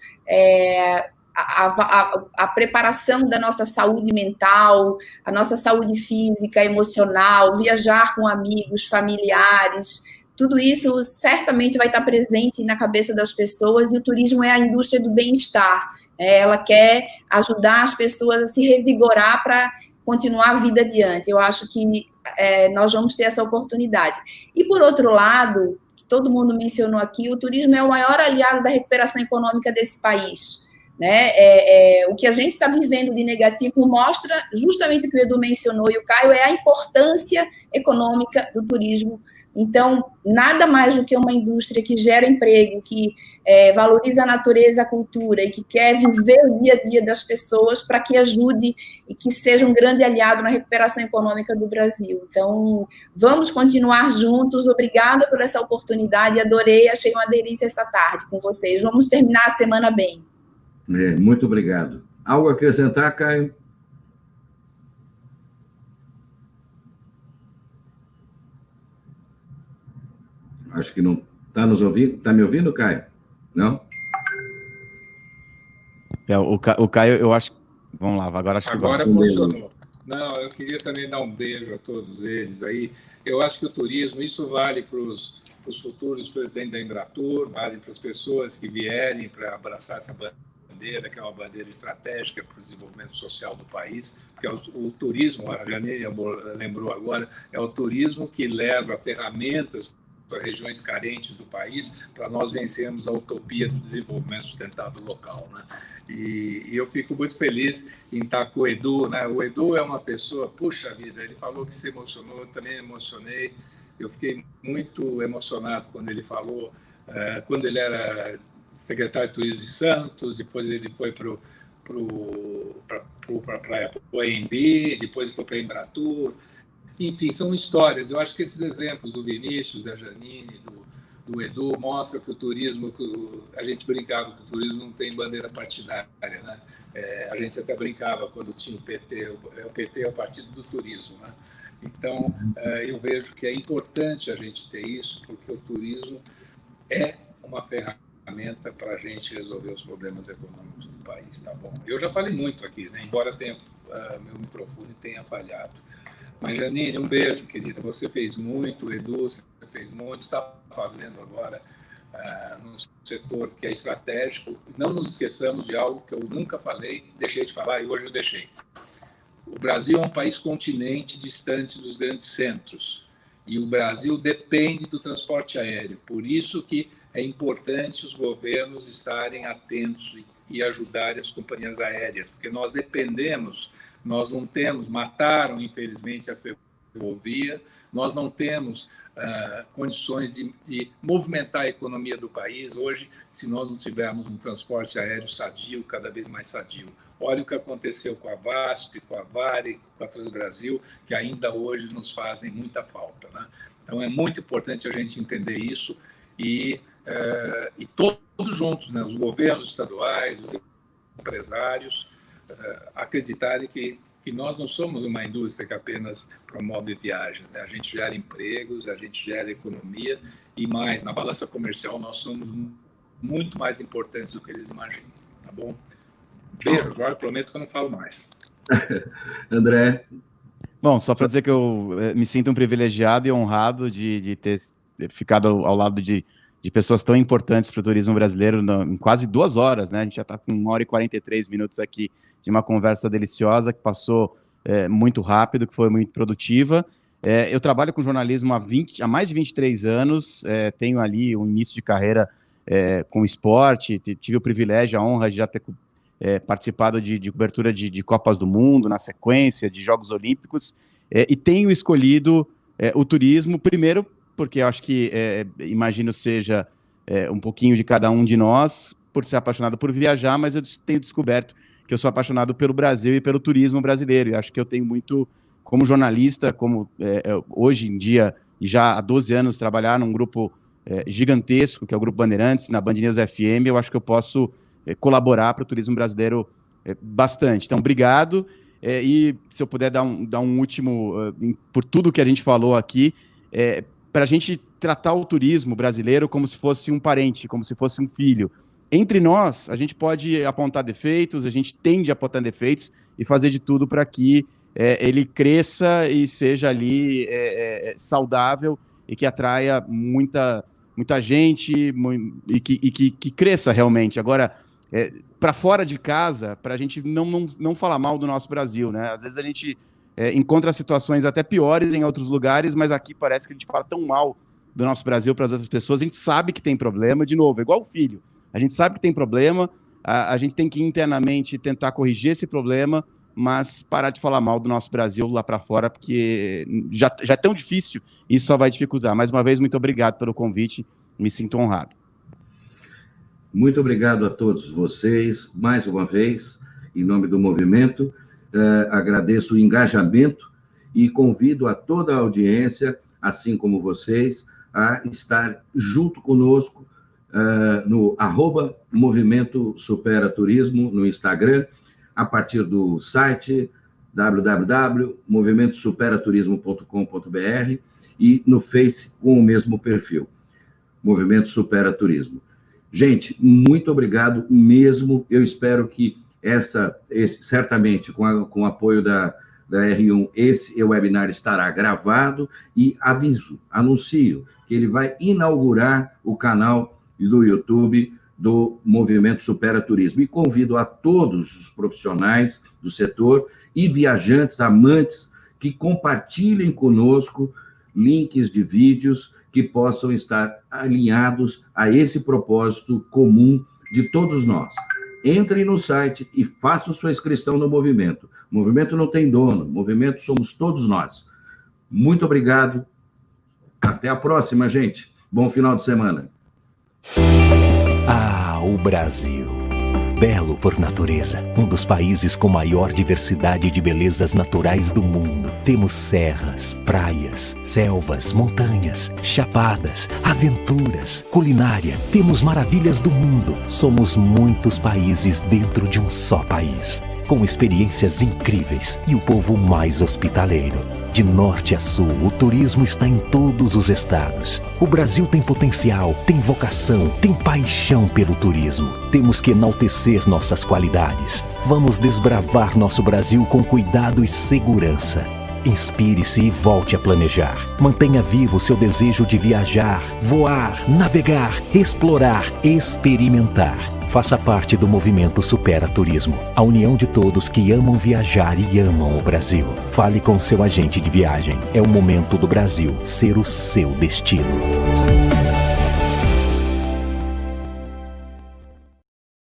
[SPEAKER 6] a preparação da nossa saúde mental, a nossa saúde física, emocional, viajar com amigos, familiares, tudo isso certamente vai estar presente na cabeça das pessoas, e o turismo é a indústria do bem-estar. Ela quer ajudar as pessoas a se revigorar para continuar a vida adiante. Eu acho que nós vamos ter essa oportunidade. E, por outro lado, que todo mundo mencionou aqui, o turismo é o maior aliado da recuperação econômica desse país. Né? O que a gente está vivendo de negativo mostra justamente o que o Edu mencionou e o Caio, é a importância econômica do turismo. Então, nada mais do que uma indústria que gera emprego, que valoriza a natureza, a cultura, e que quer viver o dia a dia das pessoas para que ajude e que seja um grande aliado na recuperação econômica do Brasil. Então, vamos continuar juntos. Obrigada por essa oportunidade, adorei, achei uma delícia essa tarde com vocês. Vamos terminar a semana bem.
[SPEAKER 2] Muito obrigado. Algo a acrescentar, Caio? Acho que não. Está nos ouvindo? Está me ouvindo, Caio? Não?
[SPEAKER 3] O Caio, eu acho. Vamos lá, agora acho que
[SPEAKER 4] agora funcionou. Não, eu queria também dar um beijo a todos eles aí. Eu acho que o turismo, isso vale para os futuros presidentes da Embratur, vale para as pessoas que vierem para abraçar essa bandeira, que é uma bandeira estratégica para o desenvolvimento social do país, porque o turismo, a Janine lembrou agora, é o turismo que leva ferramentas para regiões carentes do país, para nós vencermos a utopia do desenvolvimento sustentável local, né? E eu fico muito feliz em estar com o Edu, né? O Edu é uma pessoa, puxa vida, ele falou que se emocionou, eu também emocionei, eu fiquei muito emocionado quando ele falou, quando ele era secretário de Turismo de Santos, depois ele foi para o AMB, depois ele foi para a Embratur. Enfim, são histórias. Eu acho que esses exemplos do Vinícius, da Janine, do Edu, mostram que o turismo, a gente brincava que o turismo não tem bandeira partidária, né? A gente até brincava quando tinha o PT, o PT é o partido do turismo, né? Então, eu vejo que é importante a gente ter isso, porque o turismo é uma ferramenta para a gente resolver os problemas econômicos do país, tá bom? Eu já falei muito aqui, né? Embora meu microfone tenha falhado. Mas, Janine, um beijo, querida. Você fez muito, Edu, você fez muito, está fazendo agora num setor que é estratégico. Não nos esqueçamos de algo que eu nunca falei, deixei de falar e hoje eu deixei. O Brasil é um país continente distante dos grandes centros e o Brasil depende do transporte aéreo. Por isso que é importante os governos estarem atentos e ajudarem as companhias aéreas, porque nós dependemos. Nós não temos, mataram, infelizmente, a ferrovia, nós não temos condições de movimentar a economia do país hoje se nós não tivermos um transporte aéreo sadio, cada vez mais sadio. Olha o que aconteceu com a VASP, com a Varig, com a Transbrasil, que ainda hoje nos fazem muita falta, né? Então, é muito importante a gente entender isso e todos juntos, né? Os governos estaduais, os empresários, acreditarem que nós não somos uma indústria que apenas promove viagem, né? A gente gera empregos, a gente gera economia e mais, na balança comercial nós somos muito mais importantes do que eles imaginam, tá bom? Beijo, agora prometo que eu não falo mais.
[SPEAKER 2] André?
[SPEAKER 3] Bom, só para dizer que eu me sinto um privilegiado e honrado de ter ficado ao lado de pessoas tão importantes para o turismo brasileiro em quase 2 horas, né? A gente já está com 1h43 aqui de uma conversa deliciosa que passou muito rápido, que foi muito produtiva. Eu trabalho com jornalismo há mais de 23 anos, tenho ali um início de carreira com esporte, tive o privilégio, a honra de já ter participado de cobertura de Copas do Mundo, na sequência, de Jogos Olímpicos, e tenho escolhido o turismo, primeiro, porque eu acho que, imagino, seja um pouquinho de cada um de nós, por ser apaixonado por viajar, mas eu tenho descoberto que eu sou apaixonado pelo Brasil e pelo turismo brasileiro, e acho que eu tenho muito, como jornalista, como hoje em dia, e já há 12 anos, trabalhar num grupo gigantesco, que é o Grupo Bandeirantes, na Band News FM, eu acho que eu posso colaborar para o turismo brasileiro bastante. Então, obrigado, e se eu puder dar um último, por tudo que a gente falou aqui, para a gente tratar o turismo brasileiro como se fosse um parente, como se fosse um filho. Entre nós, a gente pode apontar defeitos, a gente tende a apontar defeitos e fazer de tudo para que ele cresça e seja ali saudável e que atraia muita gente e que cresça realmente. Agora, para fora de casa, para a gente não falar mal do nosso Brasil, né? Às vezes a gente encontra situações até piores em outros lugares, mas aqui parece que a gente fala tão mal do nosso Brasil para as outras pessoas. A gente sabe que tem problema, de novo, é igual o filho. A gente sabe que tem problema, a gente tem que internamente tentar corrigir esse problema, mas parar de falar mal do nosso Brasil lá para fora, porque já é tão difícil, isso só vai dificultar. Mais uma vez, muito obrigado pelo convite, me sinto honrado.
[SPEAKER 2] Muito obrigado a todos vocês, mais uma vez, em nome do movimento, agradeço o engajamento e convido a toda a audiência, assim como vocês, a estar junto conosco no @Movimento Supera Turismo no Instagram, a partir do site www.movimentosupera-turismo.com.br e no Face com o mesmo perfil, Movimento Supera Turismo. Gente, muito obrigado mesmo. Eu espero que certamente, com o apoio da R1, esse webinar estará gravado e anuncio que ele vai inaugurar o canal do YouTube do Movimento Supera Turismo. E convido a todos os profissionais do setor e viajantes, amantes, que compartilhem conosco links de vídeos que possam estar alinhados a esse propósito comum de todos nós. Entrem no site e façam sua inscrição no movimento. O movimento não tem dono, o movimento somos todos nós. Muito obrigado. Até a próxima, gente. Bom final de semana.
[SPEAKER 1] Ah, o Brasil. Belo por natureza, um dos países com maior diversidade de belezas naturais do mundo. Temos serras, praias, selvas, montanhas, chapadas, aventuras, culinária. Temos maravilhas do mundo. Somos muitos países dentro de um só país, com experiências incríveis e o povo mais hospitaleiro. De norte a sul, o turismo está em todos os estados. O Brasil tem potencial, tem vocação, tem paixão pelo turismo. Temos que enaltecer nossas qualidades. Vamos desbravar nosso Brasil com cuidado e segurança. Inspire-se e volte a planejar. Mantenha vivo seu desejo de viajar, voar, navegar, explorar, experimentar. Faça parte do Movimento Supera Turismo, a união de todos que amam viajar e amam o Brasil. Fale com seu agente de viagem. É o momento do Brasil ser o seu destino.